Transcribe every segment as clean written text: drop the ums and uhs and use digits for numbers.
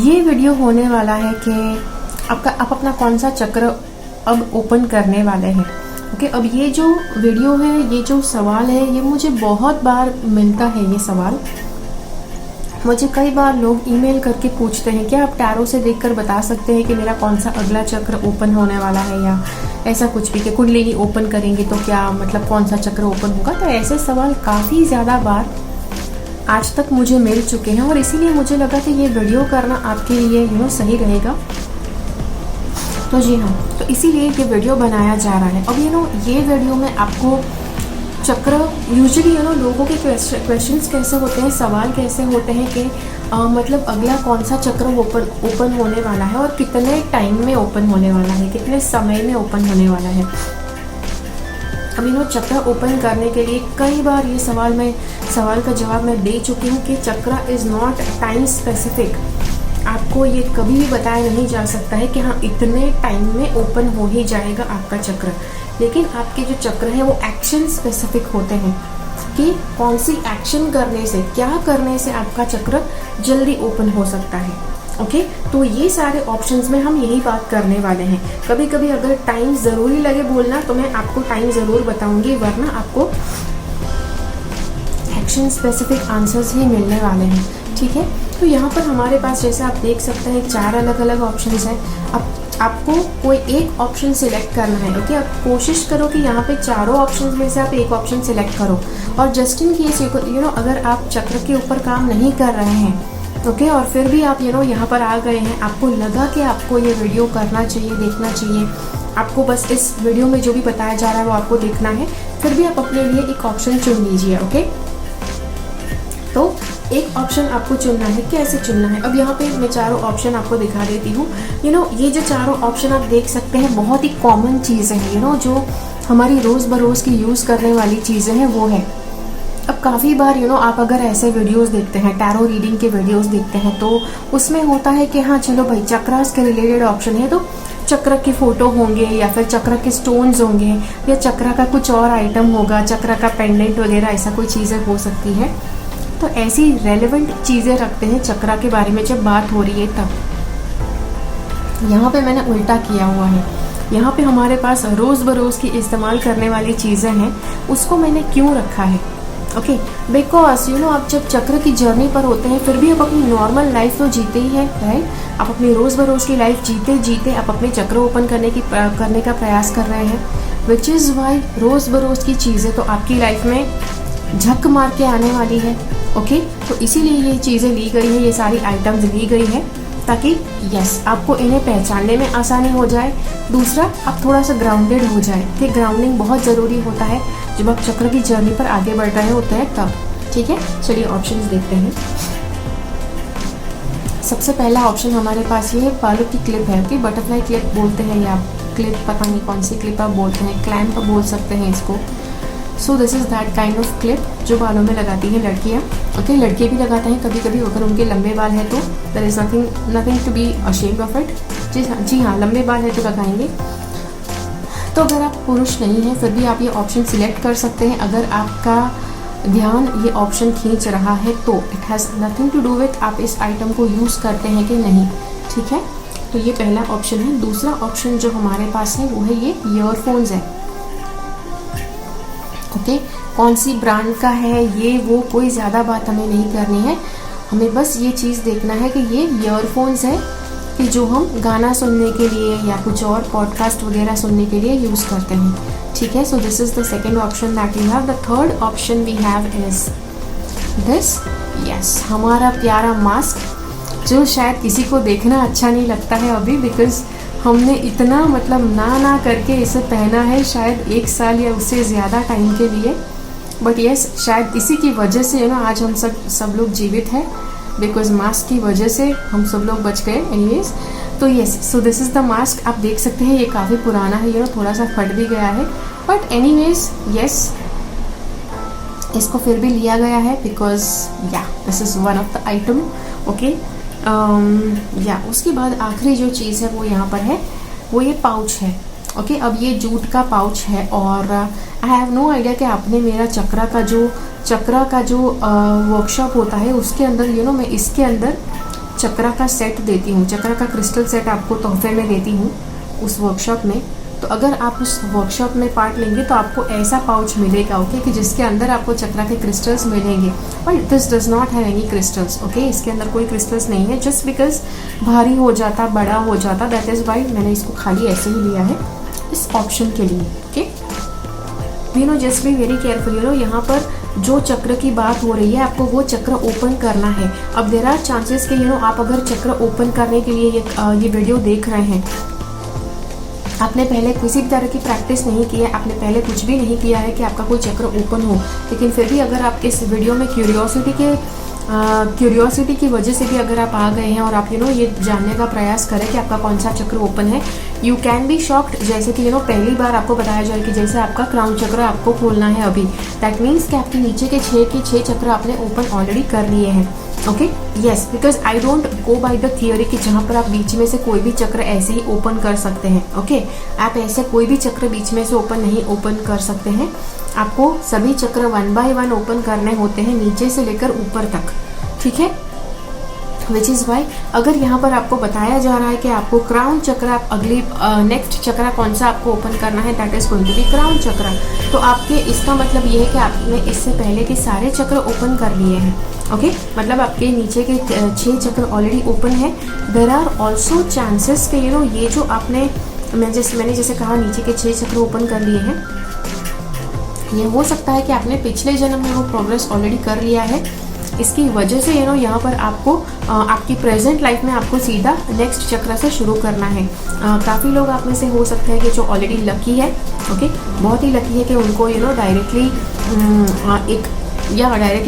ये वीडियो होने वाला है कि आप अपना कौन सा चक्र अब ओपन करने वाले हैं। ओके, अब ये जो वीडियो है, ये जो सवाल है, ये मुझे बहुत बार मिलता है। ये सवाल मुझे कई बार लोग ईमेल करके पूछते हैं, क्या आप टैरो से देखकर बता सकते हैं कि मेरा कौन सा अगला चक्र ओपन होने वाला है, या ऐसा कुछ भी कि कुंडलिनी ओपन करेंगे तो क्या मतलब कौन सा चक्र ओपन होगा। तो ऐसे सवाल काफ़ी ज़्यादा बार आज तक मुझे मिल चुके हैं और इसीलिए मुझे लगा कि ये वीडियो करना आपके लिए सही रहेगा। तो जी हाँ, तो इसीलिए ये वीडियो बनाया जा रहा है। अब ये वीडियो में आपको चक्र यूजुअली लोगों के क्वेश्चंस कैसे होते हैं, सवाल कैसे होते हैं कि मतलब अगला कौन सा चक्र ओपन होने वाला है और कितने टाइम में ओपन होने वाला है, कितने समय में ओपन होने वाला है। अब चक्र ओपन करने के लिए कई बार ये सवाल का जवाब मैं दे चुकी हूँ कि चक्र इज़ नॉट टाइम स्पेसिफिक। आपको ये कभी भी बताया नहीं जा सकता है कि हाँ इतने टाइम में ओपन हो ही जाएगा आपका चक्र, लेकिन आपके जो चक्र हैं वो एक्शन स्पेसिफिक होते हैं कि कौन सी एक्शन करने से, क्या करने से आपका चक्र जल्दी ओपन हो सकता है। ओके, तो ये सारे ऑप्शंस में हम यही बात करने वाले हैं। कभी कभी अगर टाइम ज़रूरी लगे बोलना तो मैं आपको टाइम ज़रूर बताऊंगी, वरना आपको एक्शन स्पेसिफिक आंसर्स ही मिलने वाले हैं। ठीक है, तो यहाँ पर हमारे पास जैसे आप देख सकते हैं 4 अलग अलग ऑप्शंस हैं। अब आपको कोई एक ऑप्शन सिलेक्ट करना है। ओके, आप कोशिश करो कि यहाँ पे चारों ऑप्शंस में से आप एक ऑप्शन सिलेक्ट करो। और जस्ट इन केस अगर आप चक्र के ऊपर काम नहीं कर रहे हैं, ओके, और फिर भी आप यहाँ पर आ गए हैं, आपको लगा कि आपको ये वीडियो करना चाहिए, देखना चाहिए, आपको बस इस वीडियो में जो भी बताया जा रहा है वो आपको देखना है, फिर भी आप अपने लिए एक ऑप्शन चुन लीजिए। ओके, तो एक ऑप्शन आपको चुनना है। कैसे चुनना है, अब यहाँ पे मैं चारों ऑप्शन आपको दिखा देती हूँ। ये जो चारों ऑप्शन आप देख सकते हैं बहुत ही कॉमन चीज़ें हैं, जो हमारी रोज़ बरोज़ की यूज़ करने वाली चीज़ें हैं वो है। अब काफ़ी बार आप अगर ऐसे वीडियोस देखते हैं, टैरो रीडिंग के वीडियोस देखते हैं, तो उसमें होता है कि हाँ चलो भाई चक्रास के रिलेटेड ऑप्शन है तो चक्र की फ़ोटो होंगे या फिर चक्र के स्टोन्स होंगे या चक्र का कुछ और आइटम होगा, चक्र का पेंडेंट वगैरह ऐसा कोई चीज़ें हो सकती है। तो ऐसी रेलेवेंट चीज़ें रखते हैं चक्र के बारे में जब बात हो रही है तब। यहाँ पे मैंने उल्टा किया हुआ है। यहाँ पे हमारे पास रोज़ बरोज़ की इस्तेमाल करने वाली चीज़ें हैं, उसको मैंने क्यों रखा है। ओके, बिकॉज आप जब चक्र की जर्नी पर होते हैं फिर भी आप अपनी नॉर्मल लाइफ तो जीते ही है, राइट। आप अपनी रोज़ बरोज़ की लाइफ जीते आप अपने चक्र ओपन करने का प्रयास कर रहे हैं, विच इज़ वाई रोज़ बरोज़ की चीज़ें तो आपकी लाइफ में झक मार के आने वाली है। ओके, तो इसीलिए ये चीज़ें ली गई है, ये सारी आइटम्स ली गई है ताकि यस आपको इन्हें पहचानने में आसानी हो जाए। दूसरा, आप थोड़ा सा ग्राउंडेड हो जाए, कि ग्राउंडिंग बहुत ज़रूरी होता है जब आप चक्र की जर्नी पर आगे बढ़ रहे होते हैं तब। ठीक है, चलिए ऑप्शंस देखते हैं। सबसे पहला ऑप्शन हमारे पास ये बालों की क्लिप है। ओके, बटरफ्लाई क्लिप बोलते हैं या क्लिप, पता नहीं कौन सी क्लिप आप बोलते हैं, क्लैंप बोल सकते हैं इसको। सो this is that kind of clip जो बालों में लगाती हैं लड़कियाँ। ओके, लड़के भी लगाते हैं कभी कभी अगर उनके लंबे बाल हैं तो there is nothing to be ashamed of it. जी हाँ, लंबे बाल है तो लगाएंगे। तो अगर आप पुरुष नहीं हैं फिर भी आप ये ऑप्शन सिलेक्ट कर सकते हैं अगर आपका ध्यान ये ऑप्शन खींच रहा है तो। It has nothing to do with आप इस आइटम को यूज़ करते हैं कि नहीं। ठीक है, तो ये पहला ऑप्शन है। दूसरा ऑप्शन जो हमारे पास है वो है ये ईयरफोन्स है। ओके, कौन सी ब्रांड का है ये वो कोई ज़्यादा बात हमें नहीं करनी है, हमें बस ये चीज़ देखना है कि ये ईयरफोन्स है कि जो हम गाना सुनने के लिए या कुछ और पॉडकास्ट वगैरह सुनने के लिए यूज़ करते हैं। ठीक है, so this is the second option that we have. The third option we have is this, yes, हमारा प्यारा मास्क जो शायद किसी को देखना अच्छा नहीं लगता है अभी, बिकॉज हमने इतना मतलब ना करके इसे पहना है शायद 1 साल या उससे ज़्यादा टाइम के लिए। बट यस, शायद इसी की वजह से आज हम सब लोग जीवित हैं, बिकॉज मास्क की वजह से हम सब लोग बच गए। एनीवेज, तो yes, so this is the mask. आप देख सकते हैं ये काफ़ी पुराना है, थोड़ा सा फट भी गया है, बट एनीवेज यस, इसको फिर भी लिया गया है बिकॉज या this is one of the item. Okay, या उसके बाद आखिरी जो चीज़ है वो यहाँ पर है, वो ये पाउच है। ओके, अब ये जूट का पाउच है और आई हैव नो आइडिया कि आपने मेरा चक्रा का जो वर्कशॉप होता है उसके अंदर मैं इसके अंदर चक्रा का सेट देती हूँ, चक्रा का क्रिस्टल सेट आपको तोहफे में देती हूँ उस वर्कशॉप में। तो अगर आप उस वर्कशॉप में पार्ट लेंगे तो आपको ऐसा पाउच मिलेगा, ओके, कि जिसके अंदर आपको चक्रा के क्रिस्टल्स मिलेंगे। But this does not have any crystals, okay, इसके अंदर कोई क्रिस्टल्स नहीं है, जस्ट बिकॉज भारी हो जाता, बड़ा हो जाता, दैट इज़ वाई मैंने इसको खाली ऐसे ही लिया है इस ऑप्शन के लिए, okay. You know just be very careful, you know यहाँ पर जो चक्र की बात हो रही है आपको वो चक्र ओपन करना है। अब देयर आर चांसेस कि यू नो आप अगर चक्र ओपन करने के लिए ये वीडियो देख रहे हैं, आपने पहले किसी भी तरह की प्रैक्टिस नहीं की है, आपने पहले कुछ भी नहीं किया है कि आपका कोई चक्र ओपन हो, लेकिन फिर भी अगर आप इस वीडियो में क्यूरियोसिटी की वजह से भी अगर आप आ गए हैं और आप यू नो ये जानने का प्रयास करें कि आपका कौन सा चक्र ओपन है, यू कैन बी शॉक्ड। जैसे कि यू नो पहली बार आपको बताया जाए कि जैसे आपका क्राउन चक्र आपको खोलना है अभी, दैट मीन्स कि आपके नीचे के 6 चक्र आपने ओपन ऑलरेडी कर लिए हैं, okay. Yes, because I don't go by the theory कि जहाँ पर आप बीच में से कोई भी चक्र ऐसे ही ओपन कर सकते हैं, ओके। आप ऐसे कोई भी चक्र बीच में से नहीं ओपन कर सकते हैं, आपको सभी चक्र 1 बाय 1 ओपन करने होते हैं नीचे से लेकर ऊपर तक, ठीक है। विच इज़ वाई अगर यहाँ पर आपको बताया जा रहा है कि आपको क्राउन चक्र, आप अगली नेक्स्ट चक्र कौन सा आपको ओपन करना है, that is going to be crown chakra. तो आपके इसका मतलब ये है कि आपने इससे पहले के सारे चक्र ओपन कर लिए हैं, ओके। मतलब आपके नीचे के 6 चक्र ऑलरेडी ओपन है। देर आर ऑल्सो चांसेस कि यू नो ये जो मैंने जैसे कहा नीचे के 6 चक्र ओपन कर लिए हैं, ये हो सकता है कि आपने पिछले जन्म में वो प्रोग्रेस ऑलरेडी कर लिया है, इसकी वजह से यू नो यहाँ पर आपको आपकी प्रेजेंट लाइफ में आपको सीधा नेक्स्ट चक्र से शुरू करना है। काफ़ी लोग आप में से हो सकते हैं कि जो ऑलरेडी लकी है, ओके, बहुत ही लकी है कि उनको यू नो डायरेक्टली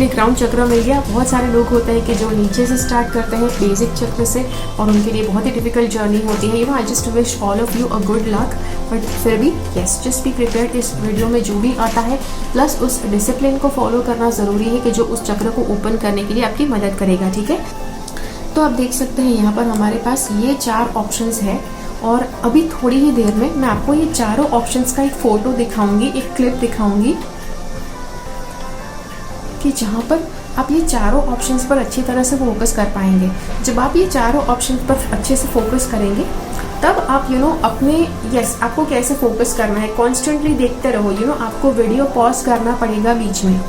क्राउन चक्र मिल गया। बहुत सारे लोग होते हैं कि जो नीचे से स्टार्ट करते हैं बेसिक चक्र से और उनके लिए बहुत ही डिफिकल्ट जर्नी होती है। You know I just wish all of you a good luck, but फिर भी यस, जस्ट बी प्रिपेयर्ड। इस वीडियो में जो भी आता है प्लस उस डिसिप्लिन को फॉलो करना ज़रूरी है कि जो उस चक्र को ओपन करने के लिए आपकी मदद करेगा, ठीक है। तो आप देख सकते हैं यहाँ पर हमारे पास ये 4 ऑप्शंस है और अभी थोड़ी ही देर में मैं आपको ये चारों ऑप्शंस का एक फ़ोटो दिखाऊंगी, एक क्लिप दिखाऊंगी कि जहाँ पर आप ये चारों ऑप्शंस पर अच्छी तरह से फोकस कर पाएंगे। जब आप ये चारों ऑप्शंस पर अच्छे से फोकस करेंगे तब आप यू नो अपने आपको कैसे फोकस करना है, कॉन्स्टेंटली देखते रहो। यू नो आपको वीडियो पॉज करना पड़ेगा बीच में,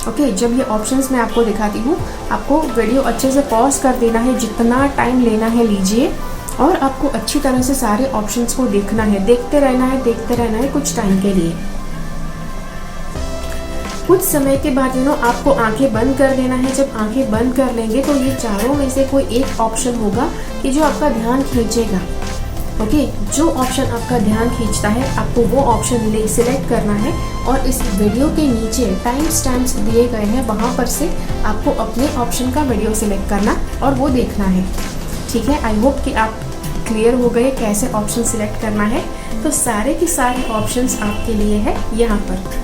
ओके। जब ये ऑप्शंस मैं आपको दिखाती हूँ आपको वीडियो अच्छे से पॉज कर देना है, जितना टाइम लेना है लीजिए और आपको अच्छी तरह से सारे ऑप्शंस को देखना है, देखते रहना है कुछ टाइम के लिए। कुछ समय के बाद यू नो आपको आंखें बंद कर देना है। जब आंखें बंद कर लेंगे तो ये चारों में से कोई एक ऑप्शन होगा कि जो आपका ध्यान खींचेगा, ओके। जो ऑप्शन आपका ध्यान खींचता है आपको वो ऑप्शन सिलेक्ट करना है और इस वीडियो के नीचे टाइम स्टैम्प्स दिए गए हैं, वहाँ पर से आपको अपने ऑप्शन का वीडियो सिलेक्ट करना और वो देखना है, ठीक है। आई होप कि आप क्लियर हो गए कैसे ऑप्शन सिलेक्ट करना है। तो सारे के सारे ऑप्शंस आपके लिए है यहाँ पर।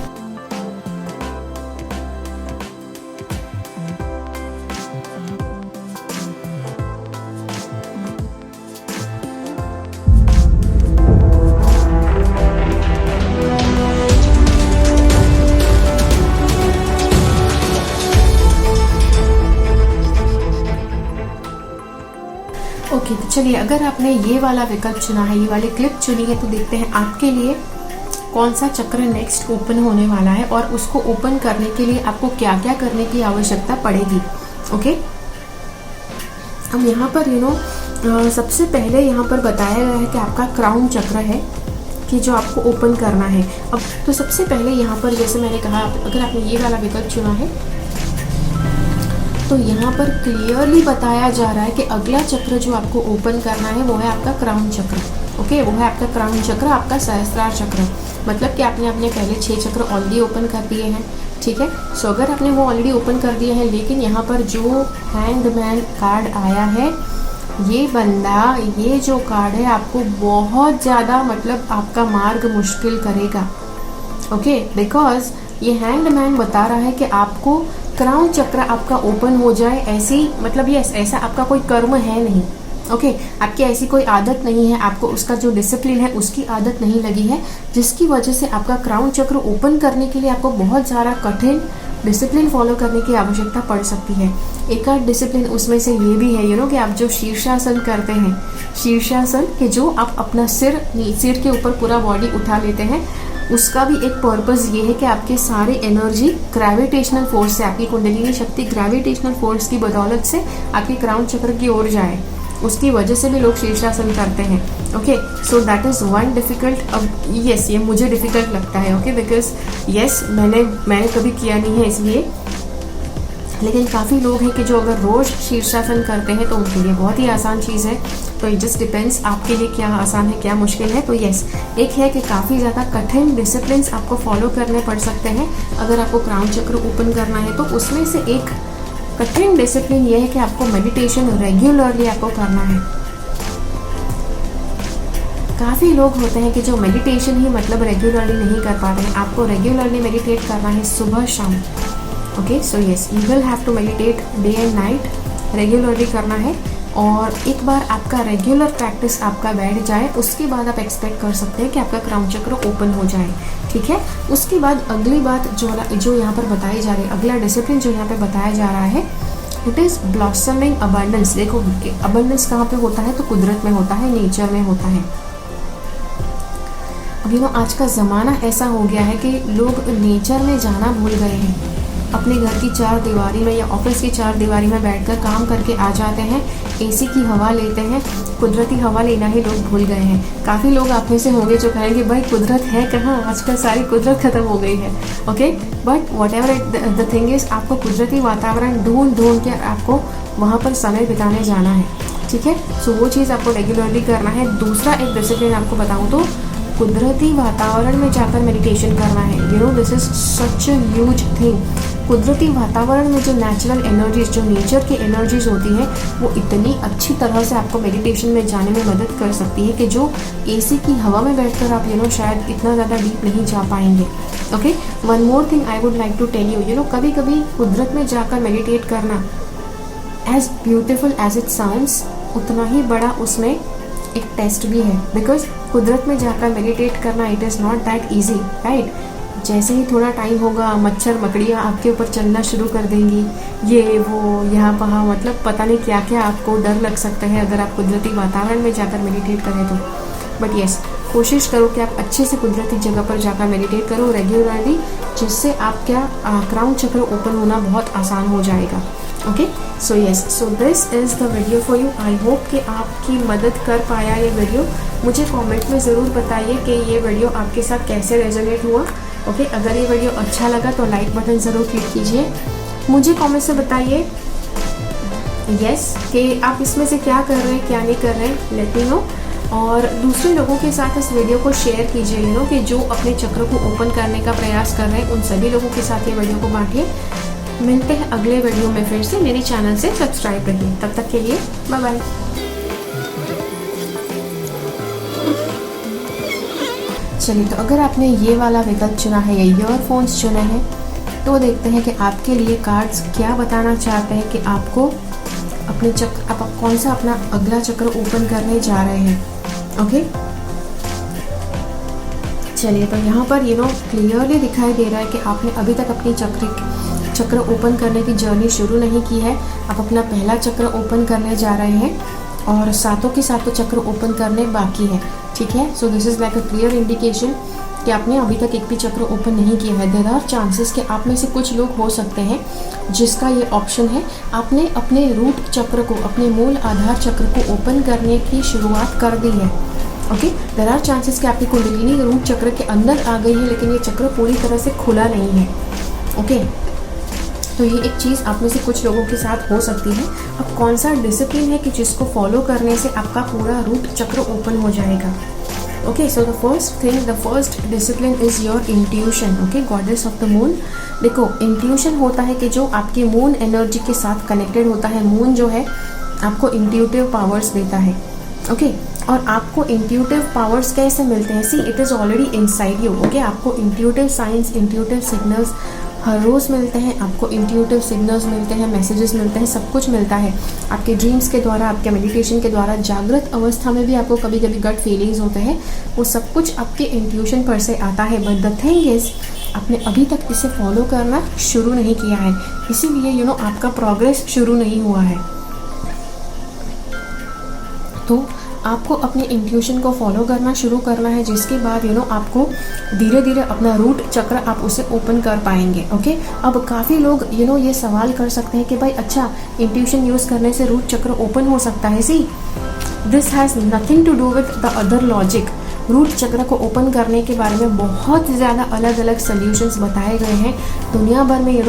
ओके, तो चलिए अगर आपने ये वाला विकल्प चुना है, ये वाली क्लिप चुनी है, तो देखते हैं आपके लिए कौन सा चक्र नेक्स्ट ओपन होने वाला है और उसको ओपन करने के लिए आपको क्या क्या करने की आवश्यकता पड़ेगी, ओके। अब यहाँ पर यू नो सबसे पहले यहाँ पर बताया गया है कि आपका क्राउन चक्र है कि जो आपको ओपन करना है। अब तो सबसे पहले यहाँ पर जैसे मैंने कहा, अगर आपने ये वाला विकल्प चुना है तो यहाँ पर क्लियरली बताया जा रहा है कि अगला चक्र जो आपको ओपन करना है वो है आपका क्राउन चक्र, ओके। वो है आपका क्राउन चक्र, आपका सहस्त्रार चक्र। मतलब कि आपने अपने पहले 6 चक्र ऑलरेडी ओपन कर दिए हैं, ठीक है। सो अगर आपने वो ऑलरेडी ओपन कर दिए हैं, लेकिन यहाँ पर जो हैंगमैन कार्ड आया है, ये बंदा, ये जो कार्ड है आपको बहुत ज़्यादा मतलब आपका मार्ग मुश्किल करेगा, ओके। बिकॉज ये हैंगमैन बता रहा है कि आपको क्राउन चक्र आपका ओपन हो जाए, ऐसी मतलब ऐसा आपका कोई कर्म है नहीं, ओके। आपकी ऐसी कोई आदत नहीं है, आपको उसका जो डिसिप्लिन है उसकी आदत नहीं लगी है, जिसकी वजह से आपका क्राउन चक्र ओपन करने के लिए आपको बहुत ज़्यादा कठिन डिसिप्लिन फॉलो करने की आवश्यकता पड़ सकती है। एक आध डिसिप्लिन उसमें से ये भी है कि आप जो शीर्षासन करते हैं, शीर्षासन कि जो आप अपना सिर के ऊपर पूरा बॉडी उठा लेते हैं, उसका भी एक पर्पस ये है कि आपके सारे एनर्जी ग्रेविटेशनल फोर्स से, आपकी कुंडलिनी शक्ति ग्रेविटेशनल फोर्स की बदौलत से आपके क्राउन चक्र की ओर जाए। उसकी वजह से भी लोग शीर्षासन करते हैं। Okay, so that is one difficult. अब यस, ये मुझे डिफ़िकल्ट लगता है, ओके, बिकॉज यस मैंने कभी किया नहीं है इसलिए, लेकिन काफ़ी लोग हैं कि जो अगर रोज़ शीर्षासन करते हैं तो उनके लिए बहुत ही आसान चीज़ है। तो इट जस्ट डिपेंड्स आपके लिए क्या आसान है क्या मुश्किल है। तो यस, एक है कि काफ़ी ज़्यादा कठिन डिसिप्लिन्स आपको फॉलो करने पड़ सकते हैं अगर आपको क्राउन चक्र ओपन करना है। तो उसमें से एक कठिन डिसिप्लिन ये है कि आपको मेडिटेशन रेगुलरली आपको करना है। काफ़ी लोग होते हैं कि जो मेडिटेशन ही मतलब रेगुलरली नहीं कर पाते हैं। आपको रेगुलरली मेडिटेट करना है सुबह शाम। Okay, so yes, you will have to meditate day and night, regularly करना है। और एक बार आपका रेगुलर प्रैक्टिस आपका बैठ जाए, उसके बाद आप एक्सपेक्ट कर सकते हैं कि आपका क्राउन चक्र ओपन हो जाए। ठीक है, उसके बाद अगली बात जो यहाँ पर बताई जा रही है, अगला डिसिप्लिन जो यहाँ पे बताया जा रहा है, इट इज़ ब्लॉसमिंग अबंडेंस। देखो, अबंडेंस कहाँ पे होता है? तो कुदरत में होता है, नेचर में होता है। अब आज का ज़माना ऐसा हो गया है कि लोग नेचर में जाना भूल गए हैं। अपने घर की चार दीवारी में या ऑफिस की चार दीवारी में बैठकर काम करके आ जाते हैं, एसी की हवा लेते हैं, कुदरती हवा लेना ही लोग भूल गए हैं। काफ़ी लोग आप में से होंगे जो कहेंगे भाई कुदरत है कहाँ, आजकल सारी कुदरत ख़त्म हो गई है। Okay, but what ever the thing is, आपको कुदरती वातावरण ढूंढ के आपको वहाँ पर समय बिताने जाना है। ठीक है, सो वो चीज़ आपको रेगुलरली करना है। दूसरा एक डिसिप्लिन आपको बताऊँ तो कुदरती वातावरण में जाकर मेडिटेशन करना है। This is such a huge thing. कुदरती वातावरण में जो नेचुरल एनर्जीज, जो नेचर की एनर्जीज होती हैं, वो इतनी अच्छी तरह से आपको मेडिटेशन में जाने में मदद कर सकती है कि जो एसी की हवा में बैठकर आप शायद इतना ज़्यादा डीप नहीं जा पाएंगे। Okay, one more thing I would like to tell you, कभी कभी कुदरत में जाकर मेडिटेट करना, as beautiful as it sounds, उतना ही बड़ा उसमें एक टेस्ट भी है। बिकॉज कुदरत में जाकर मेडिटेट करना, it is not that easy, right. जैसे ही थोड़ा टाइम होगा, मच्छर मकड़ियाँ आपके ऊपर चलना शुरू कर देंगी, ये वो यहाँ वहाँ, मतलब पता नहीं क्या क्या आपको डर लग सकता है अगर आप कुदरती वातावरण में जाकर मेडिटेट करें तो। बट येस, कोशिश करो कि आप अच्छे से कुदरती जगह पर जाकर मेडिटेट करो रेगुलरली, जिससे आपका क्राउन चक्र ओपन होना बहुत आसान हो जाएगा। Okay, so yes, so this is the video for you. I hope कि आपकी मदद कर पाया ये वीडियो। मुझे कमेंट में ज़रूर बताइए कि ये वीडियो आपके साथ कैसे रेजोनेट हुआ। ओके, अगर ये वीडियो अच्छा लगा तो लाइक बटन ज़रूर क्लिक कीजिए। मुझे कमेंट से बताइए यस कि आप इसमें से क्या कर रहे हैं, क्या नहीं कर रहे हैं, लेट मी नो। और दूसरे लोगों के साथ इस वीडियो को शेयर कीजिए, कि जो अपने चक्र को ओपन करने का प्रयास कर रहे हैं, उन सभी लोगों के साथ ये वीडियो को बांटिए। मिलते हैं अगले वीडियो में फिर से। मेरे चैनल से सब्सक्राइब रहिए। तब तक के लिए बाय बाय। चलिए, तो अगर आपने ये वाला विकल्प चुना है या ईयरफोन्स चुने हैं, तो देखते हैं कि आपके लिए कार्ड्स क्या बताना चाहते हैं कि आपको अपने चक्र, आप कौन सा अपना अगला चक्र ओपन करने जा रहे हैं। ओके, चलिए, तो यहाँ पर क्लियरली दिखाई दे रहा है कि आपने अभी तक अपनी चक्र ओपन करने की जर्नी शुरू नहीं की है। आप अपना पहला चक्र ओपन करने जा रहे हैं और सातों के सातों चक्र ओपन करने बाकी है। ठीक है, so this is like a clear indication कि आपने अभी तक एक भी चक्र ओपन नहीं किया है। देयर आर चांसेस कि आप में से कुछ लोग हो सकते हैं जिसका ये ऑप्शन है, आपने अपने रूट चक्र को, अपने मूल आधार चक्र को ओपन करने की शुरुआत कर दी है। ओके, देयर आर चांसेस कि आपकी कुंडलिनी रूट चक्र के अंदर आ गई है, लेकिन ये चक्र पूरी तरह से खुला नहीं है। ओके, तो ये एक चीज़ आप में से कुछ लोगों के साथ हो सकती है। अब कौन सा डिसिप्लिन है कि जिसको फॉलो करने से आपका पूरा रूट चक्र ओपन हो जाएगा। Okay, so the first discipline is your intuition. Okay, goddess of the moon. देखो, इंट्यूशन होता है कि जो आपकी मून एनर्जी के साथ कनेक्टेड होता है। मून जो है आपको इंट्यूटिव पावर्स देता है। ओके, और आपको इंट्यूटिव पावर्स कैसे मिलते हैं? See, it is already inside you. Okay, आपको इंट्यूटिव साइंस, इंट्यूटिव सिग्नल्स हर रोज़ मिलते हैं। आपको इंट्यूटिव सिग्नल्स मिलते हैं, मैसेजेस मिलते हैं, सब कुछ मिलता है आपके ड्रीम्स के द्वारा, आपके मेडिटेशन के द्वारा। जागृत अवस्था में भी आपको कभी कभी गट फीलिंग्स होते हैं। वो सब कुछ आपके इंट्यूशन पर से आता है। बट द थिंग इज़ आपने अभी तक इसे फॉलो करना शुरू नहीं किया है, इसीलिए आपका प्रोग्रेस शुरू नहीं हुआ है। तो आपको अपने इंट्यूशन को फॉलो करना शुरू करना है, जिसके बाद आपको धीरे धीरे अपना रूट चक्र आप उसे ओपन कर पाएंगे। ओके, अब काफ़ी लोग ये सवाल कर सकते हैं कि भाई अच्छा, इंट्यूशन यूज़ करने से रूट चक्र ओपन हो सकता है? See, this has nothing to do with the other logic. Root chakra को ओपन करने के बारे में बहुत ज़्यादा अलग अलग सोल्यूशंस बताए गए हैं। दुनिया भर में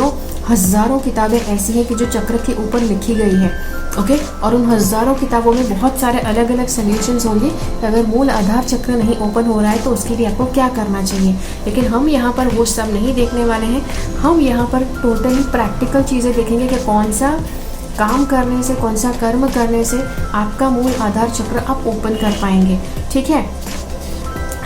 हज़ारों किताबें ऐसी हैं कि जो चक्र के ऊपर लिखी गई है। ओके, और उन हज़ारों किताबों में बहुत सारे अलग अलग सोल्यूशंस होंगे। अगर मूल आधार चक्र नहीं ओपन हो रहा है तो उसके लिए आपको क्या करना चाहिए, लेकिन हम यहाँ पर वो सब नहीं देखने वाले हैं। हम यहाँ पर टोटली प्रैक्टिकल चीज़ें देखेंगे कि कौन सा काम करने से, कौन सा कर्म करने से आपका मूल आधार चक्र आप ओपन कर पाएंगे। ठीक है,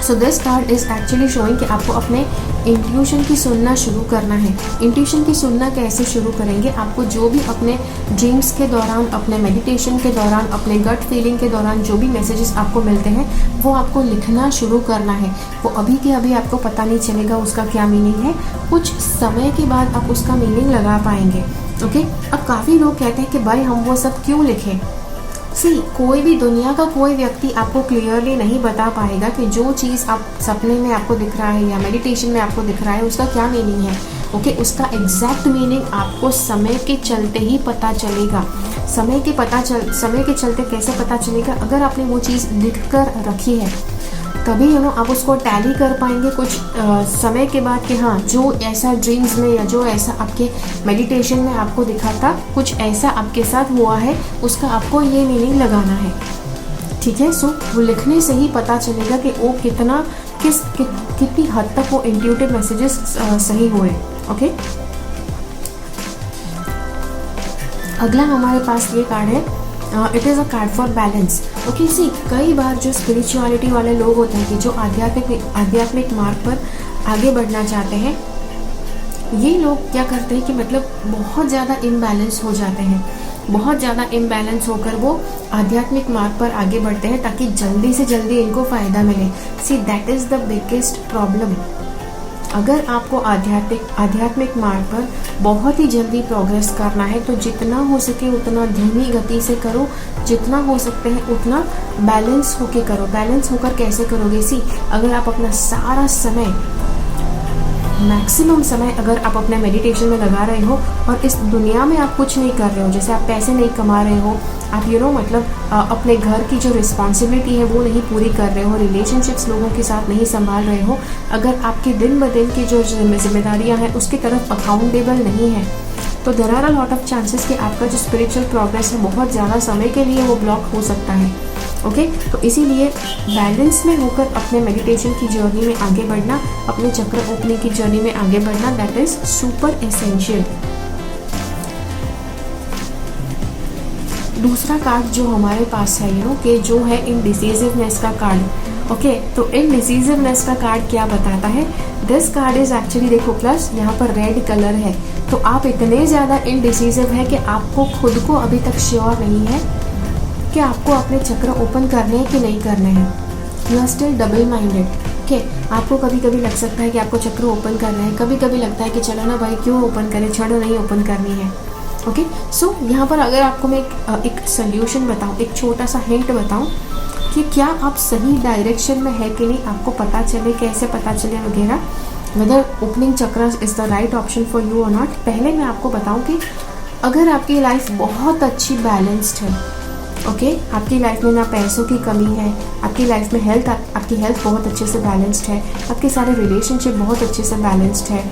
so this card is actually showing कि आपको अपने इंट्यूशन की सुनना शुरू करना है। इंट्यूशन की सुनना कैसे शुरू करेंगे? आपको जो भी अपने ड्रीम्स के दौरान, अपने मेडिटेशन के दौरान, अपने गट फीलिंग के दौरान जो भी मैसेजेस आपको मिलते हैं वो आपको लिखना शुरू करना है। वो अभी के अभी आपको पता नहीं चलेगा उसका क्या मीनिंग है, कुछ समय के बाद आप उसका मीनिंग लगा पाएंगे। ओके, अब काफ़ी लोग कहते हैं कि भाई हम वो सब क्यों लिखें? सी, कोई भी दुनिया का कोई व्यक्ति आपको क्लियरली नहीं बता पाएगा कि जो चीज़ आप सपने में आपको दिख रहा है या मेडिटेशन में आपको दिख रहा है उसका क्या मीनिंग है। ओके, उसका एग्जैक्ट मीनिंग आपको समय के चलते ही पता चलेगा। समय के चलते कैसे पता चलेगा? अगर आपने वो चीज़ लिख कर रखी है तभी आप उसको टैली कर पाएंगे कुछ समय के बाद कि हाँ, जो ऐसा ड्रीम्स में या जो ऐसा आपके मेडिटेशन में आपको दिखा था, कुछ ऐसा आपके साथ हुआ है, उसका आपको ये मीनिंग लगाना है। ठीक है, सो वो लिखने से ही पता चलेगा कि वो कितनी हद तक वो इंट्यूटिव मैसेजेस सही हुए। ओके, अगला हमारे पास ये कार्ड है, it is a card for balance. Okay, see, कई बार जो स्पिरिचुअलिटी वाले लोग होते हैं कि जो आध्यात्मिक मार्ग पर आगे बढ़ना चाहते हैं, ये लोग क्या करते हैं कि मतलब बहुत ज़्यादा इम्बैलेंस हो जाते हैं। बहुत ज़्यादा इम्बैलेंस होकर वो आध्यात्मिक मार्ग पर आगे बढ़ते हैं ताकि जल्दी से जल्दी इनको फ़ायदा मिले। See, that is the biggest problem. अगर आपको आध्यात्मिक मार्ग पर बहुत ही जल्दी प्रोग्रेस करना है तो जितना हो सके उतना धीमी गति से करो, जितना हो सकते हैं उतना बैलेंस होके करो। बैलेंस होकर कैसे करोगे? सी, अगर आप अपना सारा समय, मैक्सिमम समय अगर आप अपने मेडिटेशन में लगा रहे हो और इस दुनिया में आप कुछ नहीं कर रहे हो, जैसे आप पैसे नहीं कमा रहे हो, आप मतलब अपने घर की जो रिस्पॉन्सिबिलिटी है वो नहीं पूरी कर रहे हो, रिलेशनशिप्स लोगों के साथ नहीं संभाल रहे हो, अगर आपकी दिन ब दिन की जो जिम्मेदारियां हैं उसकी तरफ अकाउंटेबल नहीं है, तो there are a lot of chances कि आपका जो स्पिरिचुअल प्रोग्रेस है बहुत ज़्यादा समय के लिए वो ब्लॉक हो सकता है। ओके, तो इसीलिए बैलेंस में होकर अपने मेडिटेशन की जर्नी में आगे बढ़ना, अपने चक्र ओपनिंग की जर्नी में आगे बढ़ना, दैट इज सुपर एसेंशियल। दूसरा कार्ड जो हमारे पास है कि जो है इनडिसिसिवनेस का कार्ड। ओके, तो इनडिसिसिवनेस का कार्ड क्या बताता है? दिस कार्ड इज एक्चुअली, देखो प्लस यहाँ पर रेड कलर है, तो आप इतने ज़्यादा इनडिसिसिव है कि आपको खुद को अभी तक श्योर नहीं है कि आपको अपने चक्र ओपन करने हैं कि नहीं करने हैं। You are still double minded. Okay, आपको कभी कभी लग सकता है कि आपको चक्र ओपन करना है, कभी कभी लगता है कि चलो ना भाई क्यों ओपन करें, छोड़ो नहीं ओपन करनी है। ओके, सो यहाँ पर अगर आपको मैं एक सोल्यूशन बताऊँ, एक छोटा सा हिंट बताऊँ कि क्या आप सही डायरेक्शन में है कि नहीं, आपको पता चले, कैसे पता चले वगैरह, वेदर ओपनिंग चक्र is the right option for you और नॉट। पहले मैं आपको बताऊँ कि अगर आपकी लाइफ बहुत अच्छी बैलेंस्ड है, ओके, आपकी लाइफ में ना पैसों की कमी है, आपकी लाइफ में आपकी हेल्थ बहुत अच्छे से बैलेंस्ड है, आपके सारे रिलेशनशिप बहुत अच्छे से बैलेंस्ड है,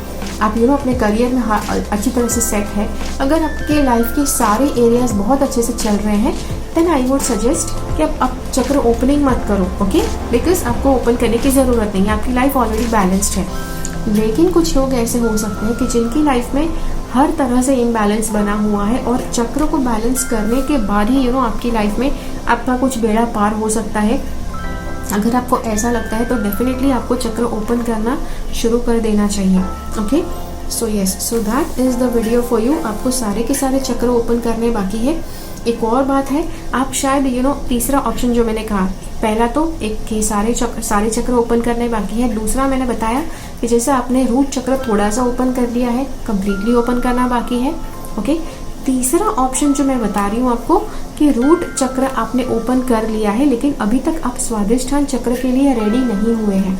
आप अपने करियर में अच्छी तरह से सेट है, अगर आपके लाइफ के सारे एरियाज बहुत अच्छे से चल रहे हैं, देन आई वुड सजेस्ट कि आप चक्र ओपनिंग मत करो। ओके, बिकॉज आपको ओपन करने की ज़रूरत नहीं है, आपकी लाइफ ऑलरेडी बैलेंस्ड है। लेकिन कुछ लोग ऐसे हो सकते हैं कि जिनकी लाइफ में हर तरह से इम्बैलेंस बना हुआ है और चक्र को बैलेंस करने के बाद ही आपकी लाइफ में आपका कुछ बेड़ा पार हो सकता है। अगर आपको ऐसा लगता है तो डेफिनेटली आपको चक्र ओपन करना शुरू कर देना चाहिए। Okay, so yes, so that is the video for you. आपको सारे के सारे चक्र ओपन करने बाकी है। एक और बात है, आप शायद तीसरा ऑप्शन जो मैंने कहा, पहला तो एक के सारे चक्र ओपन करने बाकी है, दूसरा मैंने बताया कि जैसे आपने रूट चक्र थोड़ा सा ओपन कर लिया है, कंप्लीटली ओपन करना बाकी है। ओके, तीसरा ऑप्शन जो मैं बता रही हूँ आपको कि रूट चक्र आपने ओपन कर लिया है लेकिन अभी तक आप स्वादिष्ठान चक्र के लिए रेडी नहीं हुए हैं।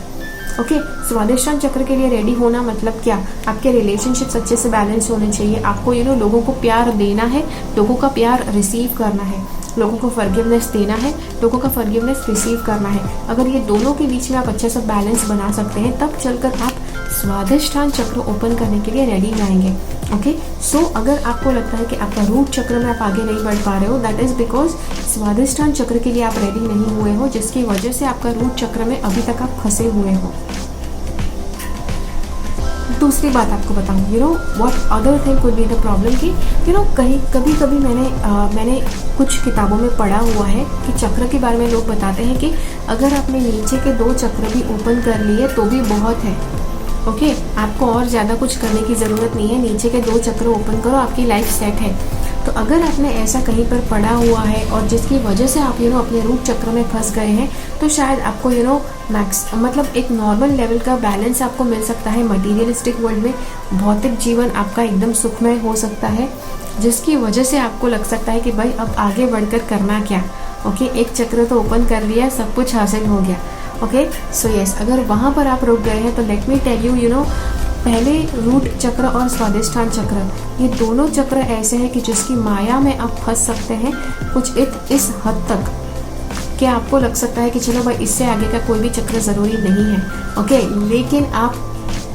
ओके, स्वादिष्ठान चक्र के लिए रेडी होना मतलब क्या, आपके रिलेशनशिप्स अच्छे से बैलेंस होने चाहिए, आपको लोगों को प्यार देना है, लोगों का प्यार रिसीव करना है, लोगों को फॉरगिवनेस देना है, लोगों का फॉरगिवनेस रिसीव करना है। अगर ये दोनों के बीच में आप अच्छे से बैलेंस बना सकते हैं तब चलकर आप स्वादिष्ठान चक्र ओपन करने के लिए रेडी जाएंगे। ओके, सो अगर आपको लगता है कि आपका रूट चक्र में आप आगे नहीं बढ़ पा रहे हो, दैट इज़ बिकॉज स्वादिष्ठान चक्र के लिए आप रेडी नहीं हुए हो, जिसकी वजह से आपका रूट चक्र में अभी तक आप फंसे हुए हो। दूसरी बात आपको बताऊँ, what other thing could be the problem कि कभी मैंने कुछ किताबों में पढ़ा हुआ है कि चक्र के बारे में लोग बताते हैं कि अगर आपने नीचे के 2 चक्र भी ओपन कर लिए तो भी बहुत है। ओके, आपको और ज़्यादा कुछ करने की ज़रूरत नहीं है, नीचे के 2 चक्र ओपन करो, आपकी लाइफ सेट है। तो अगर आपने ऐसा कहीं पर पढ़ा हुआ है और जिसकी वजह से आप अपने रूट चक्र में फंस गए हैं, तो शायद आपको मतलब एक नॉर्मल लेवल का बैलेंस आपको मिल सकता है मटीरियलिस्टिक वर्ल्ड में, भौतिक जीवन आपका एकदम सुखमय हो सकता है, जिसकी वजह से आपको लग सकता है कि भाई अब आगे बढ़कर करना क्या। ओके, एक चक्र तो ओपन कर लिया, सब कुछ हासिल हो गया। ओके, सो यस, अगर वहाँ पर आप रुक गए हैं तो लेट मी टेल यू पहले रूट चक्र और स्वादिष्ठान चक्र, ये दोनों चक्र ऐसे हैं कि जिसकी माया में आप फंस सकते हैं कुछ इस हद तक कि आपको लग सकता है कि चलो भाई इससे आगे का कोई भी चक्र ज़रूरी नहीं है। ओके, लेकिन आप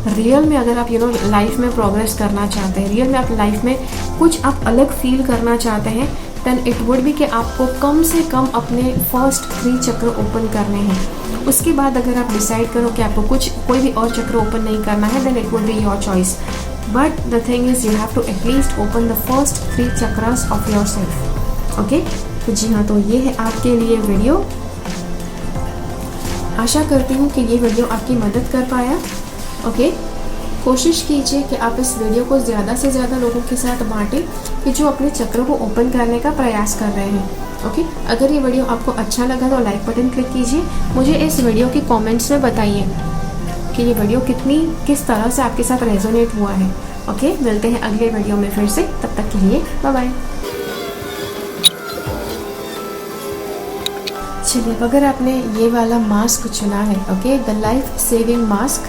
रियल में अगर आप लाइफ में प्रोग्रेस करना चाहते हैं, रियल में आप लाइफ में कुछ आप अलग फील करना चाहते हैं, देन इट वुड बी कि आपको कम से कम अपने फर्स्ट 3 चक्र ओपन करने हैं। उसके बाद अगर आप डिसाइड करो कि आपको कोई भी और चक्र ओपन नहीं करना है, then it would be your choice, but the thing is you have to at least open the first 3 chakras of yourself. Okay, तो जी हाँ, तो ये है आपके लिए वीडियो। आशा करती हूँ कि ये वीडियो आपकी मदद कर पाया। ओके, कोशिश कीजिए कि आप इस वीडियो को ज़्यादा से ज़्यादा लोगों के साथ बांटें कि जो अपने चक्र को ओपन करने का प्रयास कर रहे हैं। ओके, अगर ये वीडियो आपको अच्छा लगा तो लाइक बटन क्लिक कीजिए, मुझे इस वीडियो के कमेंट्स में बताइए कि ये वीडियो किस तरह से आपके साथ रेजोनेट हुआ है। ओके, मिलते हैं अगले वीडियो में फिर से, तब तक के लिए बाय बाय। चलिए, अगर आपने ये वाला मास्क चुना है, okay, the life saving mask,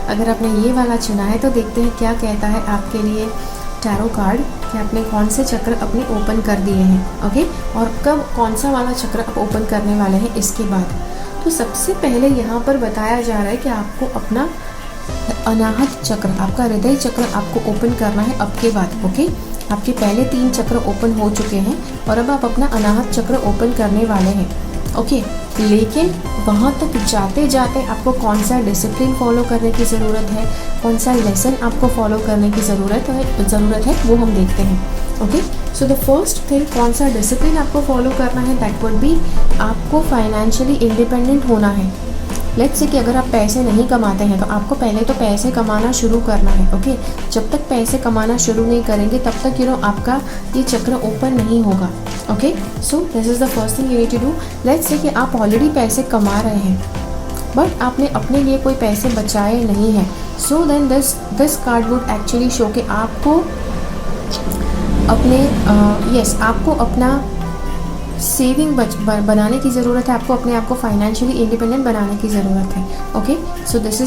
अगर आपने ये वाला चुना है तो देखते हैं क्या कहता है आपके लिए टैरो कार्ड कि आपने कौन से चक्र अपने ओपन कर दिए हैं। ओके, और कब कौन सा वाला चक्र आप ओपन करने वाले हैं इसके बाद। तो सबसे पहले यहाँ पर बताया जा रहा है कि आपको अपना अनाहत चक्र, आपका हृदय चक्र आपको ओपन करना है अब के बाद। ओके, आपके पहले 3 चक्र ओपन हो चुके हैं और अब आप अपना अनाहत चक्र ओपन करने वाले हैं। ओके, लेकिन वहाँ तक जाते जाते आपको कौन सा डिसिप्लिन फॉलो करने की ज़रूरत है, कौन सा लेसन आपको फॉलो करने की ज़रूरत है वो हम देखते हैं। Okay, so the first thing, कौन सा डिसिप्लिन आपको फॉलो करना है, दैट वुड बी आपको फाइनेंशियली इंडिपेंडेंट होना है। लेट्स से कि अगर आप पैसे नहीं कमाते हैं तो आपको पहले तो पैसे कमाना शुरू करना है। ओके, जब तक पैसे कमाना शुरू नहीं करेंगे तब तक आपका ये चक्र ओपन नहीं होगा। Okay, so this is the first thing you need to do. Let's say कि आप ऑलरेडी पैसे कमा रहे हैं बट आपने अपने लिए कोई पैसे बचाए नहीं हैं, so then this card would actually show कि आपको आपको अपना सेविंग बनाने की ज़रूरत है, आपको अपने आप को फाइनेंशियली इंडिपेंडेंट बनाने की ज़रूरत है। Okay, so this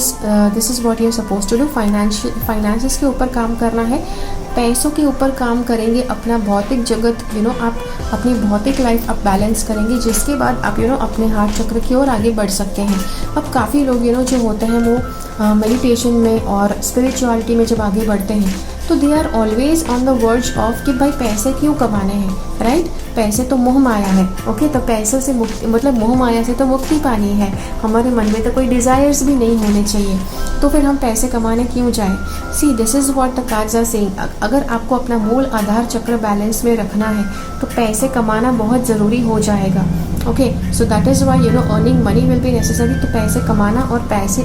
is what you are suppose to do. Finances के ऊपर काम करना है, पैसों के ऊपर काम करेंगे, अपना भौतिक जगत आप अपनी भौतिक लाइफ आप बैलेंस करेंगे, जिसके बाद आप अपने हार्ट चक्र की ओर आगे बढ़ सकते हैं। अब काफ़ी लोग जो होते हैं वो मेडिटेशन में और स्पिरिचुअलिटी में जब आगे बढ़ते हैं तो they are always on the verge of कि भाई पैसे क्यों कमाने हैं, राइट। पैसे तो मोह माया है। ओके, तो पैसों से मुक्ति, मतलब मोह माया से तो मुक्ति पानी है, हमारे मन में तो कोई डिज़ायर्स भी नहीं होने चाहिए, तो फिर हम पैसे कमाने क्यों जाएं। See, this is what the cards are saying. अगर आपको अपना मूल आधार चक्र बैलेंस में रखना है तो पैसे कमाना बहुत ज़रूरी हो जाएगा। Okay, so that is why earning money will be necessary. तो पैसे कमाना और पैसे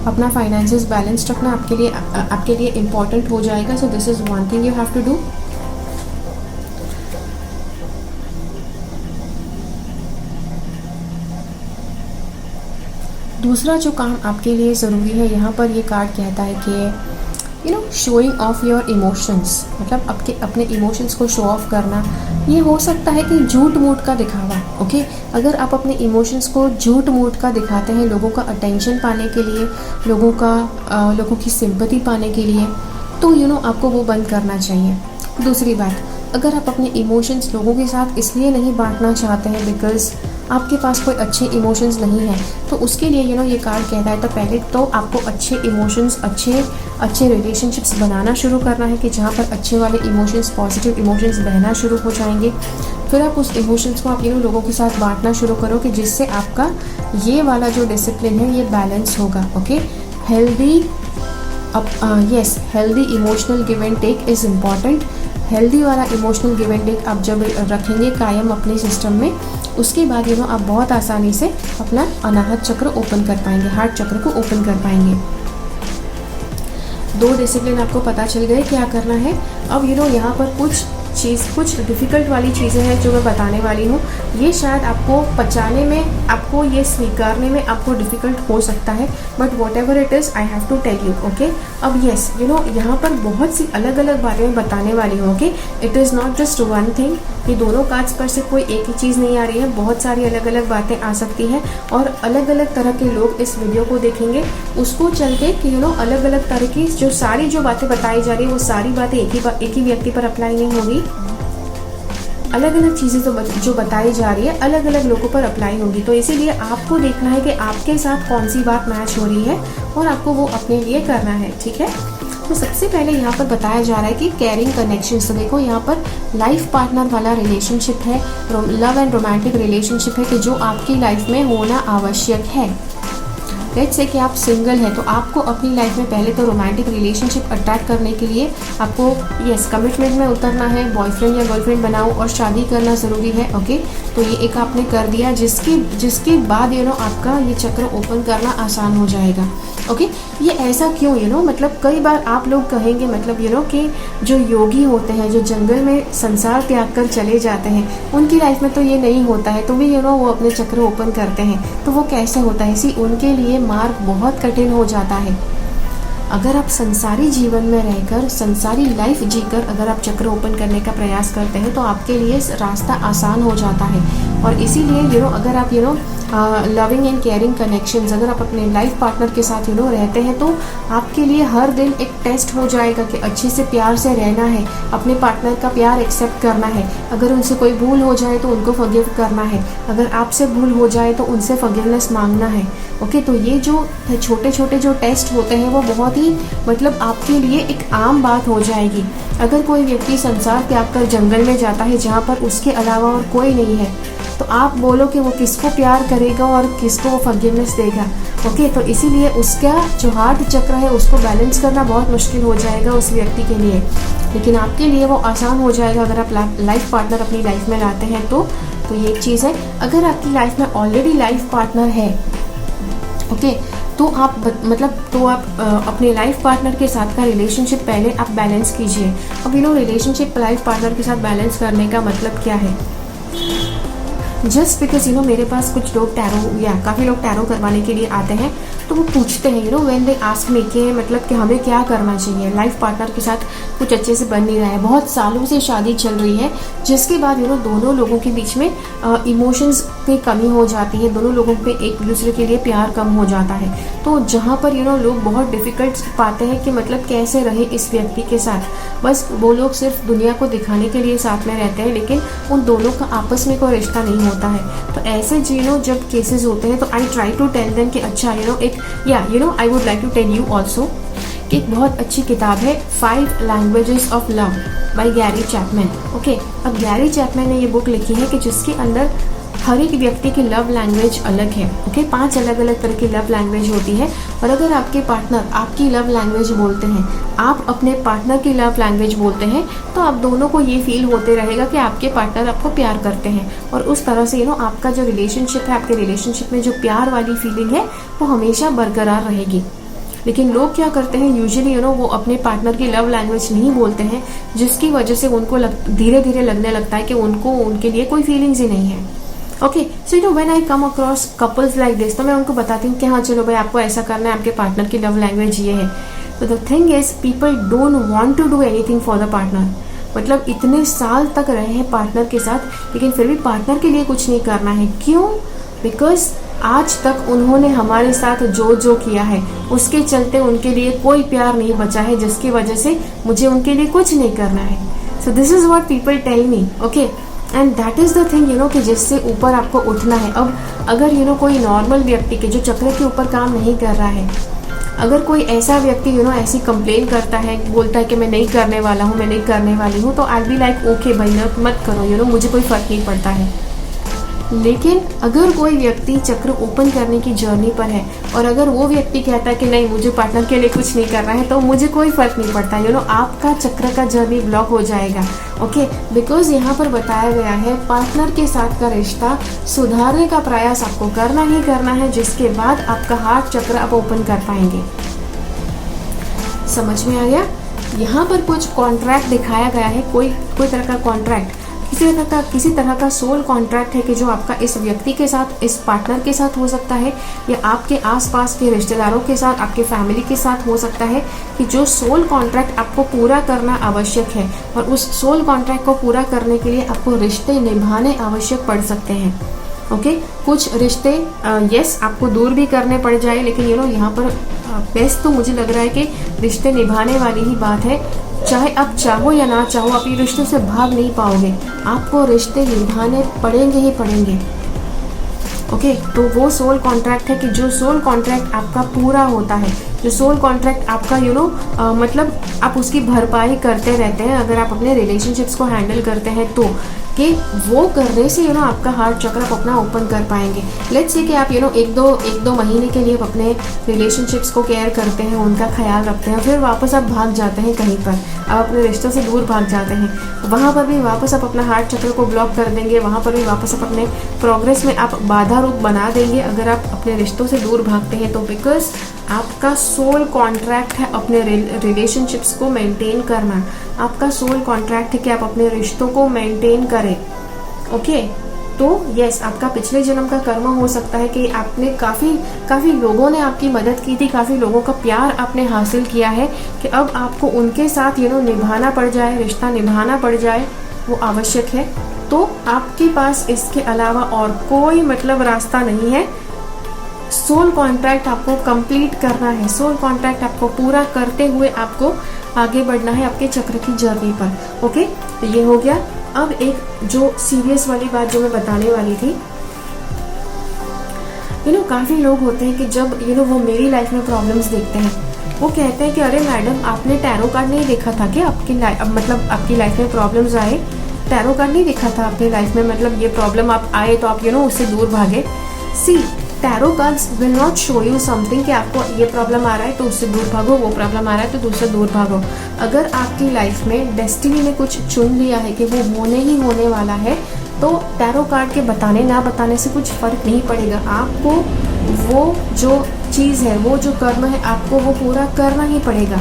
अपना फाइनेंसेस बैलेंस रखना आपके लिए इम्पॉर्टेंट हो जाएगा। So this is one thing you have to do. दूसरा जो काम आपके लिए ज़रूरी है, यहाँ पर ये कार्ड कहता है कि शोइंग ऑफ योर इमोशंस, मतलब अपने इमोशंस को शो ऑफ करना। ये हो सकता है कि झूठ मूठ का दिखावा। ओके, अगर आप अपने इमोशंस को झूठ मूठ का दिखाते हैं लोगों का अटेंशन पाने के लिए, लोगों की सिंपैथी पाने के लिए, तो आपको वो बंद करना चाहिए। दूसरी बात, अगर आप अपने इमोशंस लोगों के साथ इसलिए नहीं बांटना चाहते हैं बिकॉज़ आपके पास कोई अच्छे इमोशंस नहीं है, तो उसके लिए ये कार्ड कहता है तो पहले तो आपको अच्छे इमोशंस, अच्छे रिलेशनशिप्स बनाना शुरू करना है कि जहाँ पर अच्छे वाले इमोशंस, पॉजिटिव इमोशंस बहना शुरू हो जाएंगे। फिर आप उस इमोशंस को आप लोगों के साथ बांटना शुरू करो कि जिससे आपका ये वाला जो डिसिप्लिन है ये बैलेंस होगा। Okay, healthy emotional give and take is important. Healthy वाला इमोशनल गिव एंड टेक आप जब रखेंगे कायम अपने सिस्टम में, उसके बाद आप बहुत आसानी से अपना अनाहत चक्र ओपन कर पाएंगे, हार्ट चक्र को ओपन कर पाएंगे। 2 डिसिप्लिन आपको पता चल गए क्या करना है। अब यहाँ पर कुछ डिफ़िकल्ट वाली चीज़ें हैं जो मैं बताने वाली हूँ। ये शायद आपको पचाने में, आपको ये स्वीकारने में आपको डिफ़िकल्ट हो सकता है, but whatever it is I have to tell you. Okay, अब यस यहाँ पर बहुत सी अलग अलग बातें बताने वाली हूँ। Okay, it is not just one thing. ये दोनों कार्ड्स पर से कोई एक ही चीज़ नहीं आ रही है, बहुत सारी अलग अलग बातें आ सकती हैं और अलग अलग तरह के लोग इस वीडियो को देखेंगे। उसको चलते कि अलग अलग तरह की जो बातें बताई जा रही है वो सारी बातें एक ही व्यक्ति पर अप्लाई नहीं होगी। अलग अलग चीज़ें जो बताई जा रही है अलग अलग लोगों पर अप्लाई होगी। तो इसीलिए आपको देखना है कि आपके साथ कौन सी बात मैच हो रही है और आपको वो अपने लिए करना है। ठीक है, तो सबसे पहले यहाँ पर बताया जा रहा है कि केयरिंग कनेक्शन। तो देखो यहाँ पर लाइफ पार्टनर वाला रिलेशनशिप है, लव एंड रोमांटिक रिलेशनशिप है कि जो आपकी लाइफ में होना आवश्यक है। लेट्स से कि आप सिंगल हैं तो आपको अपनी लाइफ में पहले तो रोमांटिक रिलेशनशिप अट्रैक्ट करने के लिए आपको कमिटमेंट में उतरना है, बॉयफ्रेंड या गर्लफ्रेंड बनाओ और शादी करना ज़रूरी है। ओके, तो ये एक आपने कर दिया, जिसके बाद आपका ये चक्र ओपन करना आसान हो जाएगा। ओके, ये ऐसा क्यों मतलब कई बार आप लोग कहेंगे मतलब कि जो योगी होते हैं, जो जंगल में संसार त्याग कर चले जाते हैं, उनकी लाइफ में तो ये नहीं होता है, तो भी वो अपने चक्र ओपन करते हैं। तो वो कैसे होता है? इसी उनके लिए मार्ग बहुत कठिन हो जाता है। अगर आप संसारी जीवन में रहकर, संसारी लाइफ जीकर अगर आप चक्र ओपन करने का प्रयास करते हैं तो आपके लिए रास्ता आसान हो जाता है। और इसीलिए अगर आप लविंग एंड केयरिंग कनेक्शंस, अगर आप अपने लाइफ पार्टनर के साथ रहते हैं तो आपके लिए हर दिन एक टेस्ट हो जाएगा कि अच्छे से प्यार से रहना है, अपने पार्टनर का प्यार एक्सेप्ट करना है। अगर उनसे कोई भूल हो जाए तो उनको फॉरगिव करना है, अगर आपसे भूल हो जाए तो उनसे फॉरगिवनेस मांगना है। ओके, तो ये जो छोटे छोटे जो टेस्ट होते हैं वो बहुत ही मतलब आपके लिए एक आम बात हो जाएगी। अगर कोई व्यक्ति संसार त्याग कर जंगल में जाता है जहाँ पर उसके अलावा और कोई नहीं है, तो आप बोलो कि वो किसको प्यार करेगा और किसको वो फॉरगिवनेस देगा। ओके, तो इसीलिए उसका जो हार्ट चक्र है उसको बैलेंस करना बहुत मुश्किल हो जाएगा उस व्यक्ति के लिए, लेकिन आपके लिए वो आसान हो जाएगा अगर आप लाइफ पार्टनर अपनी लाइफ में लाते हैं तो ये एक चीज़ है। अगर आपकी लाइफ में ऑलरेडी लाइफ पार्टनर है, ओके, तो आप अपने लाइफ पार्टनर के साथ का रिलेशनशिप पहले आप बैलेंस कीजिए। अब रिलेशनशिप लाइफ पार्टनर के साथ बैलेंस करने का मतलब क्या है? जस्ट बिकॉज मेरे पास कुछ लोग टैरो या काफ़ी लोग टैरो करवाने के लिए आते हैं तो वो पूछते हैं व्हेन दे आस्क मी कि मतलब कि हमें क्या करना चाहिए, लाइफ पार्टनर के साथ कुछ अच्छे से बन नहीं रहा है, बहुत सालों से शादी चल रही है, जिसके बाद दोनों लोगों के बीच में इमोशंस पे कमी हो जाती है, दोनों लोगों पे एक दूसरे के लिए प्यार कम हो जाता है। तो जहाँ पर लोग बहुत डिफ़िकल्ट पाते हैं कि मतलब कैसे रहे इस व्यक्ति के साथ, बस वो लोग सिर्फ दुनिया को दिखाने के लिए साथ में रहते हैं, लेकिन उन दोनों का आपस में कोई रिश्ता नहीं होता है। तो ऐसे जब केसेस होते हैं तो I try to tell them कि अच्छा I would like to tell you also कि एक बहुत अच्छी किताब है 5 languages of love by Gary Chapman. Okay, अब गैरी चैपमैन ने ये बुक लिखी है कि जिसके अंदर हर एक व्यक्ति की लव लैंग्वेज अलग है। ओके, 5 अलग अलग तरह की लव लैंग्वेज होती है और अगर आपके पार्टनर आपकी लव लैंग्वेज बोलते हैं, आप अपने पार्टनर की लव लैंग्वेज बोलते हैं, तो आप दोनों को ये फील होते रहेगा कि आपके पार्टनर आपको प्यार करते हैं और उस तरह से आपका जो रिलेशनशिप है, आपके रिलेशनशिप में जो प्यार वाली फीलिंग है वो हमेशा बरकरार रहेगी। लेकिन लोग क्या करते हैं यूजुअली वो अपने पार्टनर की लव लैंग्वेज नहीं बोलते हैं, जिसकी वजह से उनको धीरे धीरे लगने लगता है कि उनके लिए कोई फीलिंग्स ही नहीं है। Okay, so when I come across couples like this, तो मैं उनको बताती हूँ कि हाँ चलो भाई आपको ऐसा करना है, आपके पार्टनर की लव लैंग्वेज ये है। तो the thing is people don't want to do anything for the partner. मतलब इतने साल तक रहे हैं पार्टनर के साथ, लेकिन फिर भी पार्टनर के लिए कुछ नहीं करना है। क्यों? बिकॉज आज तक उन्होंने हमारे साथ जो जो किया है उसके चलते उनके लिए कोई प्यार नहीं बचा है, जिसकी वजह से मुझे उनके लिए कुछ नहीं करना है। So this is what people tell me, okay, and that is the thing कि जिससे ऊपर आपको उठना है। अब अगर कोई नॉर्मल व्यक्ति के जो चक्र के ऊपर काम नहीं कर रहा है, अगर कोई ऐसा व्यक्ति ऐसी कंप्लेन करता है, बोलता है कि मैं नहीं करने वाला हूँ, मैं नहीं करने वाली हूँ, तो आई बी लाइक ओके भाई मत करो, मुझे कोई फर्क नहीं पड़ता है। लेकिन अगर कोई व्यक्ति चक्र ओपन करने की जर्नी पर है और अगर वो व्यक्ति कहता है कि नहीं मुझे पार्टनर के लिए कुछ नहीं करना है, तो मुझे कोई फर्क नहीं पड़ता, आपका चक्र का जर्नी ब्लॉक हो जाएगा। ओके, बिकॉज यहाँ पर बताया गया है पार्टनर के साथ का रिश्ता सुधारने का प्रयास आपको करना ही करना है, जिसके बाद आपका हार्ट चक्र आप ओपन कर पाएंगे। समझ में आ गया? यहाँ पर कुछ कॉन्ट्रैक्ट दिखाया गया है, कोई तरह का कॉन्ट्रैक्ट, किसी तरह का सोल कॉन्ट्रैक्ट है कि जो आपका इस व्यक्ति के साथ, इस पार्टनर के साथ हो सकता है, या आपके आसपास के रिश्तेदारों के साथ, आपके फैमिली के साथ हो सकता है, कि जो सोल कॉन्ट्रैक्ट आपको पूरा करना आवश्यक है। और उस सोल कॉन्ट्रैक्ट को पूरा करने के लिए आपको रिश्ते निभाने आवश्यक पड़ सकते हैं। ओके, कुछ रिश्ते यस आपको दूर भी करने पड़ जाए, लेकिन यहाँ पर बेस्ट तो मुझे लग रहा है कि रिश्ते निभाने वाली ही बात है। चाहे आप चाहो या ना चाहो, आप ये रिश्तों से भाग नहीं पाओगे, आपको रिश्ते निभाने पड़ेंगे ही पड़ेंगे। ओके, तो वो सोल कॉन्ट्रैक्ट है कि जो सोल कॉन्ट्रैक्ट आपका पूरा होता है, जो सोल कॉन्ट्रैक्ट आपका मतलब आप उसकी भरपाई करते रहते हैं अगर आप अपने रिलेशनशिप्स को हैंडल करते हैं, तो कि वो करने से आपका हार्ट चक्र आप अपना ओपन कर पाएंगे। लेट्स से कि आप एक दो महीने के लिए अपने रिलेशनशिप्स को केयर करते हैं, उनका ख्याल रखते हैं, फिर वापस आप भाग जाते हैं कहीं पर, आप अपने रिश्तों से दूर भाग जाते हैं, वहाँ पर भी वापस आप अपना हार्ट चक्र को ब्लॉक कर देंगे, वहाँ पर भी वापस आप अपने प्रोग्रेस में आप बाधा रूप बना देंगे अगर आप अपने रिश्तों से दूर भागते हैं। तो बिकॉज आपका सोल कॉन्ट्रैक्ट है अपने रिलेशनशिप्स को मेंटेन करना, आपका सोल कॉन्ट्रैक्ट है कि आप अपने रिश्तों को मेंटेन करें। ओके, तो यस आपका पिछले जन्म का कर्म हो सकता है कि आपने काफ़ी लोगों ने आपकी मदद की थी, काफ़ी लोगों का प्यार आपने हासिल किया है, कि अब आपको उनके साथ निभाना पड़ जाए, रिश्ता निभाना पड़ जाए, वो आवश्यक है। तो आपके पास इसके अलावा और कोई रास्ता नहीं है। सोल कॉन्ट्रैक्ट आपको कंप्लीट करना है, सोल कॉन्ट्रैक्ट आपको पूरा करते हुए आपको आगे बढ़ना है आपके चक्र की जर्नी पर। ओके, तो ये हो गया। अब एक जो सीरियस वाली बात जो मैं बताने वाली थी, काफ़ी लोग होते हैं कि जब वो मेरी लाइफ में प्रॉब्लम्स देखते हैं, वो कहते हैं कि अरे मैडम आपने टैरो कार्ड नहीं देखा था कि आपकी लाइफ में प्रॉब्लम्स आए, टैरो कार्ड नहीं देखा था आपकी लाइफ में, ये प्रॉब्लम आप आए तो आप उससे दूर भागे। See tarot cards will not show you something कि आपको ये प्रॉब्लम आ रहा है तो उससे दूर भागो, वो प्रॉब्लम आ रहा है तो दूसरे दूर भागो। अगर आपकी लाइफ में डेस्टिनी ने कुछ चुन लिया है कि वो होने ही होने वाला है, तो टैरो कार्ड के बताने ना बताने से कुछ फ़र्क नहीं पड़ेगा। आपको वो जो चीज़ है, वो जो कर्म है, आपको वो पूरा करना ही पड़ेगा।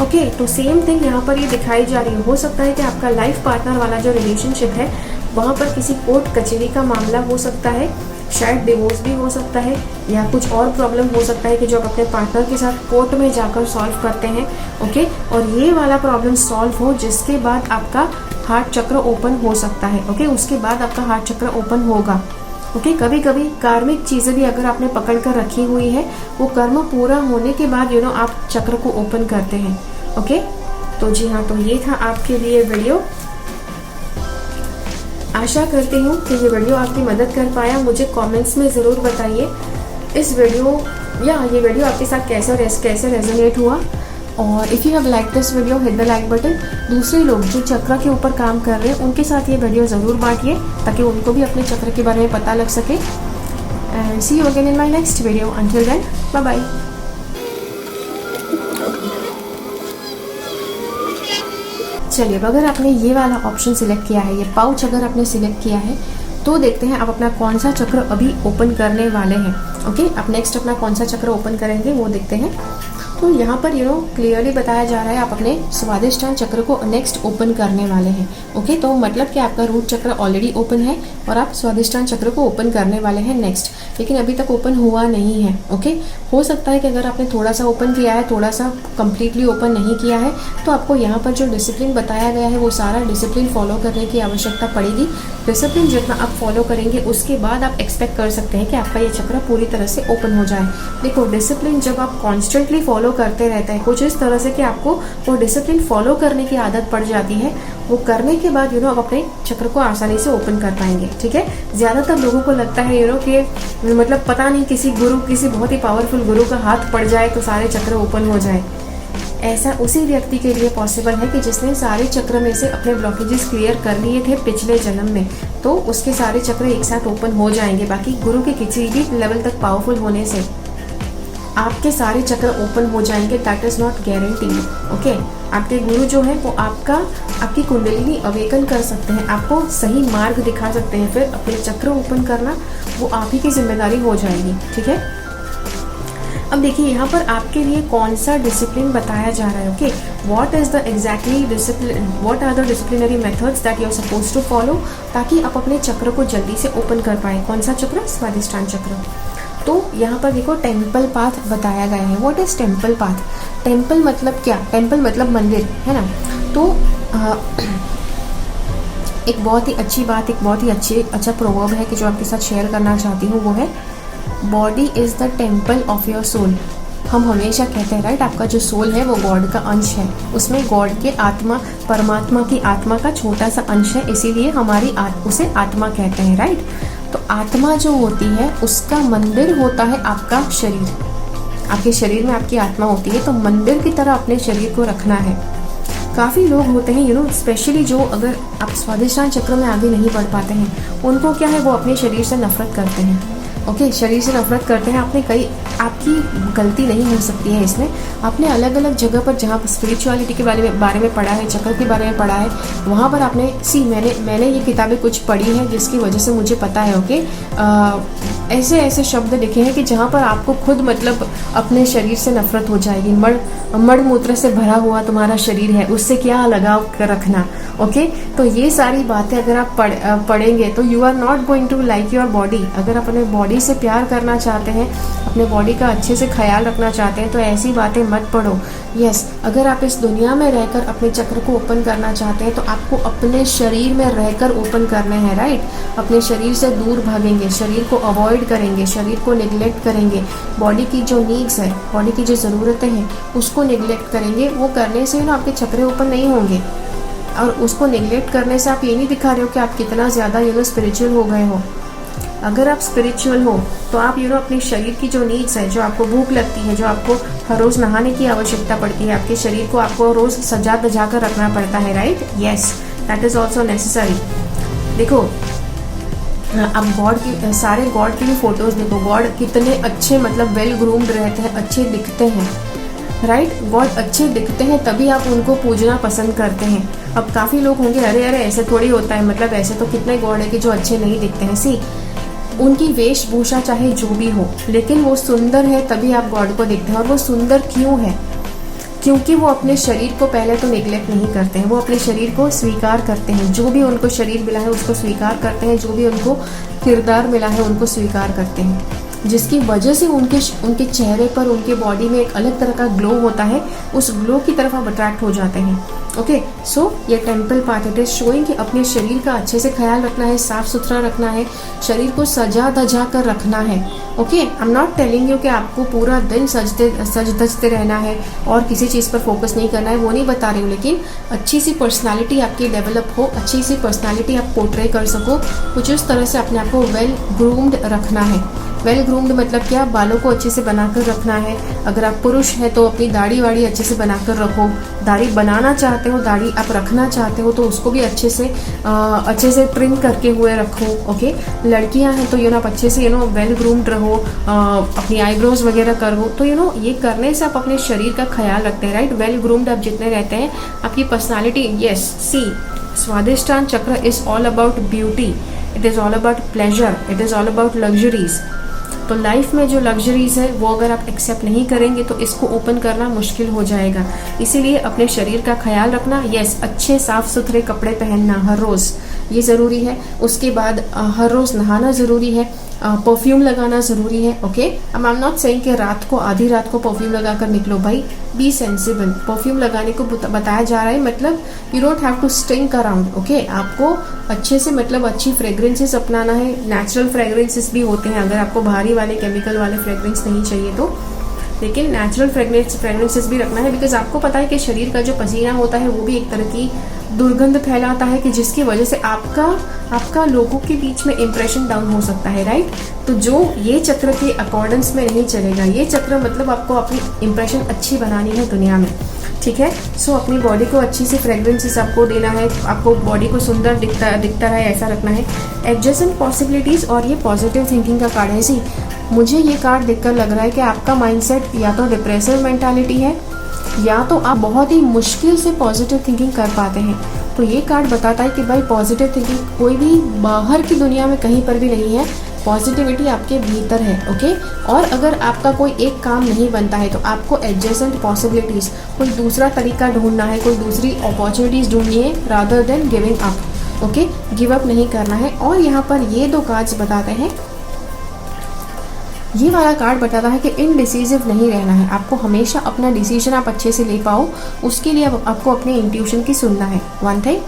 ओके, तो सेम थिंग यहाँ पर ये दिखाई जा रही है। हो सकता है कि आपका लाइफ पार्टनर वाला जो रिलेशनशिप है, वहाँ पर किसी कोर्ट कचहरी का मामला हो सकता है, शायद डिवोर्स भी हो सकता है, या कुछ और प्रॉब्लम हो सकता है कि जो आप अपने पार्टनर के साथ कोर्ट में जाकर सॉल्व करते हैं। ओके, और ये वाला प्रॉब्लम सॉल्व हो, जिसके बाद आपका हार्ट चक्र ओपन हो सकता है। ओके, उसके बाद आपका हार्ट चक्र ओपन होगा। ओके, कभी कभी कार्मिक चीज़ें भी अगर आपने पकड़ कर रखी हुई है, वो कर्म पूरा होने के बाद आप चक्र को ओपन करते हैं। ओके, तो जी हाँ, तो ये था आपके लिए वीडियो। आशा करती हूँ कि ये वीडियो आपकी मदद कर पाया। मुझे कमेंट्स में ज़रूर बताइए इस वीडियो ये वीडियो आपके साथ कैसे रेजोनेट हुआ। और if you have like this video, hit the like button. दूसरे लोग जो चक्र के ऊपर काम कर रहे हैं, उनके साथ ये वीडियो ज़रूर बांटिए, ताकि उनको भी अपने चक्र के बारे में पता लग सके। And see you again in my next video. Until then, bye bye. चलिए, अगर आपने ये वाला ऑप्शन सिलेक्ट किया है, ये पाउच अगर आपने सिलेक्ट किया है, तो देखते हैं आप अपना कौन सा चक्र अभी ओपन करने वाले हैं। ओके, आप नेक्स्ट अपना कौन सा चक्र ओपन करेंगे वो देखते हैं। तो यहाँ पर क्लियरली बताया जा रहा है आप अपने स्वादिष्टान चक्र को नेक्स्ट ओपन करने वाले हैं। ओके, तो मतलब कि आपका रूट चक्र ऑलरेडी ओपन है और आप स्वादिष्टान चक्र को ओपन करने वाले हैं नेक्स्ट, लेकिन अभी तक ओपन हुआ नहीं है। ओके, हो सकता है कि अगर आपने थोड़ा सा ओपन किया है, थोड़ा सा कंप्लीटली ओपन नहीं किया है, तो आपको यहाँ पर जो डिसिप्लिन बताया गया है वो सारा डिसिप्लिन फॉलो करने की आवश्यकता पड़ेगी। डिसिप्लिन जितना आप फॉलो करेंगे उसके बाद आप एक्सपेक्ट कर सकते हैं कि आपका ये चक्र पूरी तरह से ओपन हो जाए। देखो, डिसिप्लिन जब आप कॉन्स्टेंटली फॉलो करते रहते हैं कुछ इस तरह से कि आपको वो डिसिप्लिन फॉलो करने की आदत पड़ जाती है, वो करने के बाद आप अपने चक्र को आसानी से ओपन कर पाएंगे। ठीक है, ज़्यादातर लोगों को लगता है कि मतलब पता नहीं किसी बहुत ही पावरफुल गुरु का हाथ पड़ जाए तो सारे चक्र ओपन हो जाए। ऐसा उसी व्यक्ति के लिए पॉसिबल है कि जिसने सारे चक्र में से अपने ब्लॉकेजेस क्लियर कर लिए थे पिछले जन्म में, तो उसके सारे चक्र एक साथ ओपन हो जाएंगे। बाकी गुरु के किसी भी लेवल तक पावरफुल होने से आपके सारे चक्र ओपन हो जाएंगे, that is not guaranteed. Okay, आपके गुरु जो है वो आपकी कुंडलिनी अवेकन कर सकते हैं, आपको सही मार्ग दिखा सकते हैं, फिर अपने चक्र ओपन करना वो आप ही की जिम्मेदारी हो जाएगी। ठीक है, अब देखिए यहाँ पर आपके लिए कौन सा डिसिप्लिन बताया जा रहा है। Okay, what is the exactly discipline, what are the disciplinary methods that you are suppose to follow, ताकि आप अपने चक्र को जल्दी से ओपन कर पाए। कौन सा चक्र? स्वादिष्टान चक्र। तो यहाँ पर देखो टेम्पल पाथ बताया गया है। What is temple path? Temple मतलब क्या? टेम्पल मतलब मंदिर, है ना। तो एक बहुत ही अच्छी बात, एक बहुत ही अच्छा प्रोवर्ब है कि जो आपके साथ शेयर करना चाहती हूँ, वो है body is the temple of your soul. हम हमेशा कहते हैं राइट, आपका जो सोल है वो गॉड का अंश है, उसमें गॉड के आत्मा, परमात्मा की आत्मा का छोटा सा अंश है, इसीलिए हमारी उसे आत्मा कहते हैं राइट। तो आत्मा जो होती है उसका मंदिर होता है आपका शरीर। आपके शरीर में आपकी आत्मा होती है, तो मंदिर की तरह अपने शरीर को रखना है। काफ़ी लोग होते हैं स्पेशली जो अगर आप स्वादिष्टान चक्र में आगे नहीं बढ़ पाते हैं, उनको क्या है वो अपने शरीर से नफरत करते हैं। ओके, शरीर से नफरत करते हैं। आपकी गलती नहीं हो सकती है इसमें। आपने अलग अलग जगह पर जहाँ स्पिरिचुअलिटी के बारे में पढ़ा है, चक्र के बारे में पढ़ा है, वहाँ पर आपने मैंने ये किताबें कुछ पढ़ी हैं जिसकी वजह से मुझे पता है। ओके, ऐसे ऐसे शब्द लिखे हैं कि जहाँ पर आपको खुद मतलब अपने शरीर से नफरत हो जाएगी। मड़ मूत्र से भरा हुआ तुम्हारा शरीर है, उससे क्या लगाव रखना। ओके, तो ये सारी बातें अगर आप पढ़ेंगे तो you are not going to like your body. अगर अपने बॉडी से प्यार करना चाहते हैं, अपने बॉडी का अच्छे से ख्याल रखना चाहते हैं, तो ऐसी बातें मत पढ़ो। यस, अगर आप इस दुनिया में रहकर अपने चक्र को ओपन करना चाहते हैं तो आपको अपने शरीर में रहकर ओपन करना है राइट। अपने शरीर से दूर भागेंगे, शरीर को अवॉइड करेंगे, शरीर को निगलेक्ट करेंगे, बॉडी की जो नीड्स है, बॉडी की जो ज़रूरतें हैं उसको निगलेक्ट करेंगे। वो करने से आपके चक्र ओपन नहीं होंगे, और उसको निगलेक्ट करने से आप ये नहीं दिखा रहे हो कि आप कितना ज़्यादा स्पिरिचुअल हो गए हो। अगर आप स्पिरिचुअल हो तो आप अपने शरीर की जो नीड्स है, जो आपको भूख लगती है, जो आपको हर रोज़ नहाने की आवश्यकता पड़ती है, आपके शरीर को आपको रोज़ सजा धजा कर रखना पड़ता है right. Yes, that is also necessary. देखो, अब गॉड की सारे गॉड की भी फोटोज़ देखो, गॉड कितने अच्छे मतलब वेल ग्रूम्ड रहते हैं, अच्छे दिखते हैं राइट। गॉड अच्छे दिखते हैं तभी आप उनको पूजना पसंद करते हैं। अब काफ़ी लोग होंगे अरे ऐसे थोड़ी होता है, मतलब ऐसे तो कितने गॉड है कि जो अच्छे नहीं दिखते हैं। सी, उनकी वेशभूषा चाहे जो भी हो, लेकिन वो सुंदर है तभी आप गॉड को देखते हैं। और वो सुंदर क्यों है? क्योंकि वो अपने शरीर को पहले तो निगलेक्ट नहीं करते हैं, वो अपने शरीर को स्वीकार करते हैं। जो भी उनको शरीर मिला है उसको स्वीकार करते हैं, जो भी उनको किरदार मिला है उनको स्वीकार करते हैं, जिसकी वजह से उनके चेहरे पर, उनके बॉडी में एक अलग तरह का ग्लो होता है। उस ग्लो की तरफ आप अट्रैक्ट हो जाते हैं। ओके, सो ये temple part it is showing कि अपने शरीर का अच्छे से ख्याल रखना है, साफ सुथरा रखना है, शरीर को सजा धजा कर रखना है। Okay, I am not telling you कि आपको पूरा दिन सज धजते रहना है और किसी चीज़ पर फोकस नहीं करना है, वो नहीं बता रही हूँ, लेकिन अच्छी सी पर्सनालिटी आपकी डेवलप हो, अच्छी सी पर्सनालिटी आप पोर्ट्रे कर सको, कुछ इस तरह से अपने आप को वेल ग्रूम्ड रखना है। वेल ग्रूम्ड मतलब क्या? बालों को अच्छे से बनाकर रखना है। अगर आप पुरुष हैं तो अपनी दाढ़ी वाड़ी अच्छे से बनाकर रखो। दाढ़ी बनाना चाहते हो, दाढ़ी आप रखना चाहते हो तो उसको भी अच्छे से ट्रिम करके हुए रखो। ओके, लड़कियां हैं तो आप अच्छे से वेल ग्रूम्ड रहो, अपनी आईब्रोज वगैरह करो। तो ये करने से आप अपने शरीर का ख्याल रखते हैं राइट। वेल ग्रूम्ड आप जितने रहते हैं, आपकी पर्सनालिटी, यस, सी, स्वादिष्टान चक्र is all about beauty, it is all about pleasure, it is all about luxuries. तो लाइफ में जो लग्जरीज है वो अगर आप एक्सेप्ट नहीं करेंगे तो इसको ओपन करना मुश्किल हो जाएगा। इसीलिए अपने शरीर का ख्याल रखना, यस, अच्छे साफ सुथरे कपड़े पहनना हर रोज़ ये ज़रूरी है। उसके बाद हर रोज़ नहाना ज़रूरी है, परफ्यूम लगाना ज़रूरी है। Okay, I am not saying कि रात को आधी रात को परफ्यूम लगा कर निकलो भाई, बी सेंसिबल। परफ्यूम लगाने को बताया जा रहा है, मतलब you don't have to stink around. Okay, आपको अच्छे से मतलब अच्छी फ्रेग्रेंसेस अपनाना है। नेचुरल फ्रेग्रेंसेस भी होते हैं, अगर आपको भारी वाले केमिकल वाले फ्रेग्रेंस नहीं चाहिए तो, लेकिन नेचुरल फ्रेग्रेंसेस भी रखना है। बिकॉज आपको पता है कि शरीर का जो पसीना होता है वो भी एक तरह की दुर्गंध फैलाता है कि जिसकी वजह से आपका लोगों के बीच में इंप्रेशन डाउन हो सकता है, राइट। तो जो ये चक्र के अकॉर्डेंस में नहीं चलेगा, ये चक्र मतलब आपको अपनी इंप्रेशन अच्छी बनानी है दुनिया में, ठीक है। सो अपनी बॉडी को अच्छी सी फ्रेग्रेंसेस आपको देना है, आपको बॉडी को सुंदर दिखता है ऐसा रखना है। एडजेसेंट पॉसिबिलिटीज़, और ये पॉजिटिव थिंकिंग का कार्ड है। जी, मुझे ये कार्ड देखकर लग रहा है कि आपका माइंडसेट या तो डिप्रेसिव मेंटालिटी है या तो आप बहुत ही मुश्किल से पॉजिटिव थिंकिंग कर पाते हैं। तो ये कार्ड बताता है कि भाई पॉजिटिव थिंकिंग कोई भी बाहर की दुनिया में कहीं पर भी नहीं है, पॉजिटिविटी आपके भीतर है। ओके, और अगर आपका कोई एक काम नहीं बनता है तो आपको एडजेसेंट पॉसिबिलिटीज़, कोई दूसरा तरीका ढूंढना है, कोई दूसरी अपॉर्चुनिटीज़ ढूंढनी है rather than giving up. Okay, give up नहीं करना है। और यहाँ पर ये दो कार्ड्स बताते हैं, ये वाला कार्ड बताता है कि इनडिसीजिव नहीं रहना है, आपको हमेशा अपना डिसीजन आप अच्छे से ले पाओ, उसके लिए आपको अपने इंट्यूशन की सुनना है, one thing.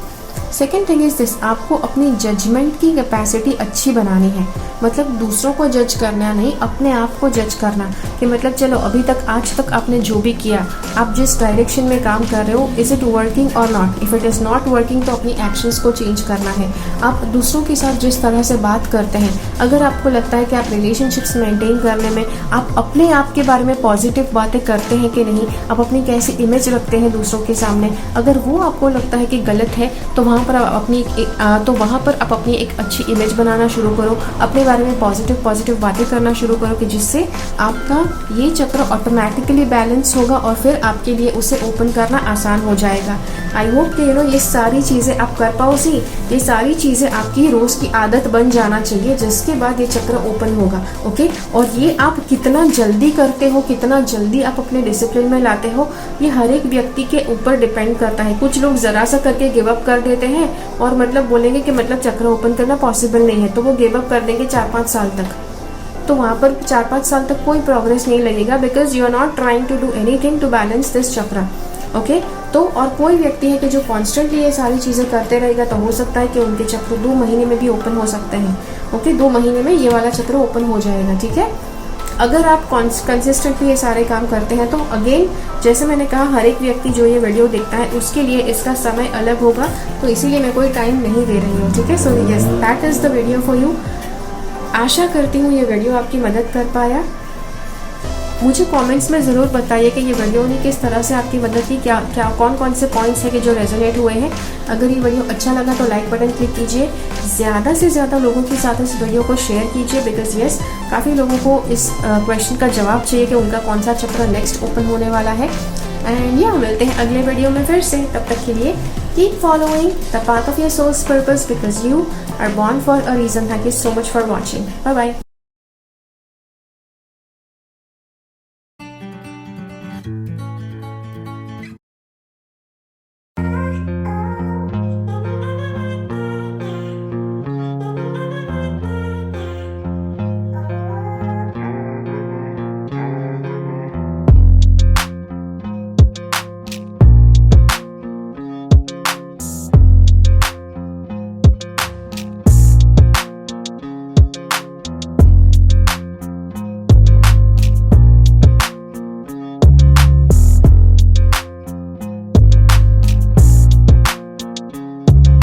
Second thing is this, आपको अपनी जजमेंट की कैपेसिटी अच्छी बनानी है। मतलब दूसरों को जज करना नहीं, अपने आप को जज करना कि मतलब चलो अभी तक आज तक आपने जो भी किया, आप जिस डायरेक्शन में काम कर रहे हो, इज़ इट वर्किंग और not. If it is not working तो अपनी एक्शंस को चेंज करना है। आप दूसरों के साथ जिस तरह से बात करते हैं, अगर आपको लगता है कि आप रिलेशनशिप्स मेंटेन करने में आप अपने आप के बारे में पॉजिटिव बातें करते हैं कि नहीं, आप अपनी कैसी इमेज रखते हैं दूसरों के सामने, अगर वो आपको लगता है कि गलत है तो वहाँ पर आप अपनी एक अच्छी इमेज बनाना शुरू करो, अपने बारे में पॉजिटिव बातें करना शुरू करो कि जिससे आपका ये चक्र ऑटोमेटिकली बैलेंस होगा और फिर आपके लिए उसे ओपन करना आसान हो जाएगा। आई होप कि ये सारी चीज़ें आप कर पाओ। सी, ये सारी चीज़ें आपकी रोज़ की आदत बन जाना चाहिए, जिसके बाद ये चक्र ओपन होगा। ओके, और ये आप कितना जल्दी करते हो, कितना जल्दी आप अपने डिसिप्लिन में लाते हो, ये हर एक व्यक्ति के ऊपर डिपेंड करता है। कुछ लोग ज़रा सा करके गिव अप कर देते हैं और मतलब बोलेंगे कि मतलब चक्र ओपन करना पॉसिबल नहीं है, तो वो गिव अप कर देंगे 4-5 साल तक। तो वहाँ पर 4-5 साल तक कोई प्रोग्रेस नहीं लगेगा, because you are not trying to do anything to balance this chakra. Okay, तो और कोई व्यक्ति है कि जो कॉन्स्टेंटली ये सारी चीज़ें करते रहेगा, तो हो सकता है कि उनके चक्र 2 महीने में भी ओपन हो सकते हैं। ओके, 2 महीने में ये वाला चक्र ओपन हो जाएगा, ठीक है। अगर आप कंसिस्टेंटली ये सारे काम करते हैं तो अगेन जैसे मैंने कहा, हर एक व्यक्ति जो ये वीडियो देखता है उसके लिए इसका समय अलग होगा, तो इसीलिए मैं कोई टाइम नहीं दे रही हूँ, ठीक है। So yes, that is the video for you. आशा करती हूँ ये वीडियो आपकी मदद कर पाया। मुझे कमेंट्स में ज़रूर बताइए कि ये वीडियो ने किस तरह से आपकी मदद की, क्या कौन से पॉइंट्स हैं कि जो रेजोनेट हुए हैं। अगर ये वीडियो अच्छा लगा तो लाइक बटन क्लिक कीजिए, ज़्यादा से ज़्यादा लोगों के साथ इस वीडियो को शेयर कीजिए, बिकॉज यस, काफ़ी लोगों को इस क्वेश्चन का जवाब चाहिए कि उनका कौन सा चक्र नेक्स्ट ओपन होने वाला है। एंड या मिलते हैं अगले वीडियो में फिर से, तब तक के लिए keep following the path of your soul's purpose, because you are born for a reason. Thank you so much for watching. Bye bye.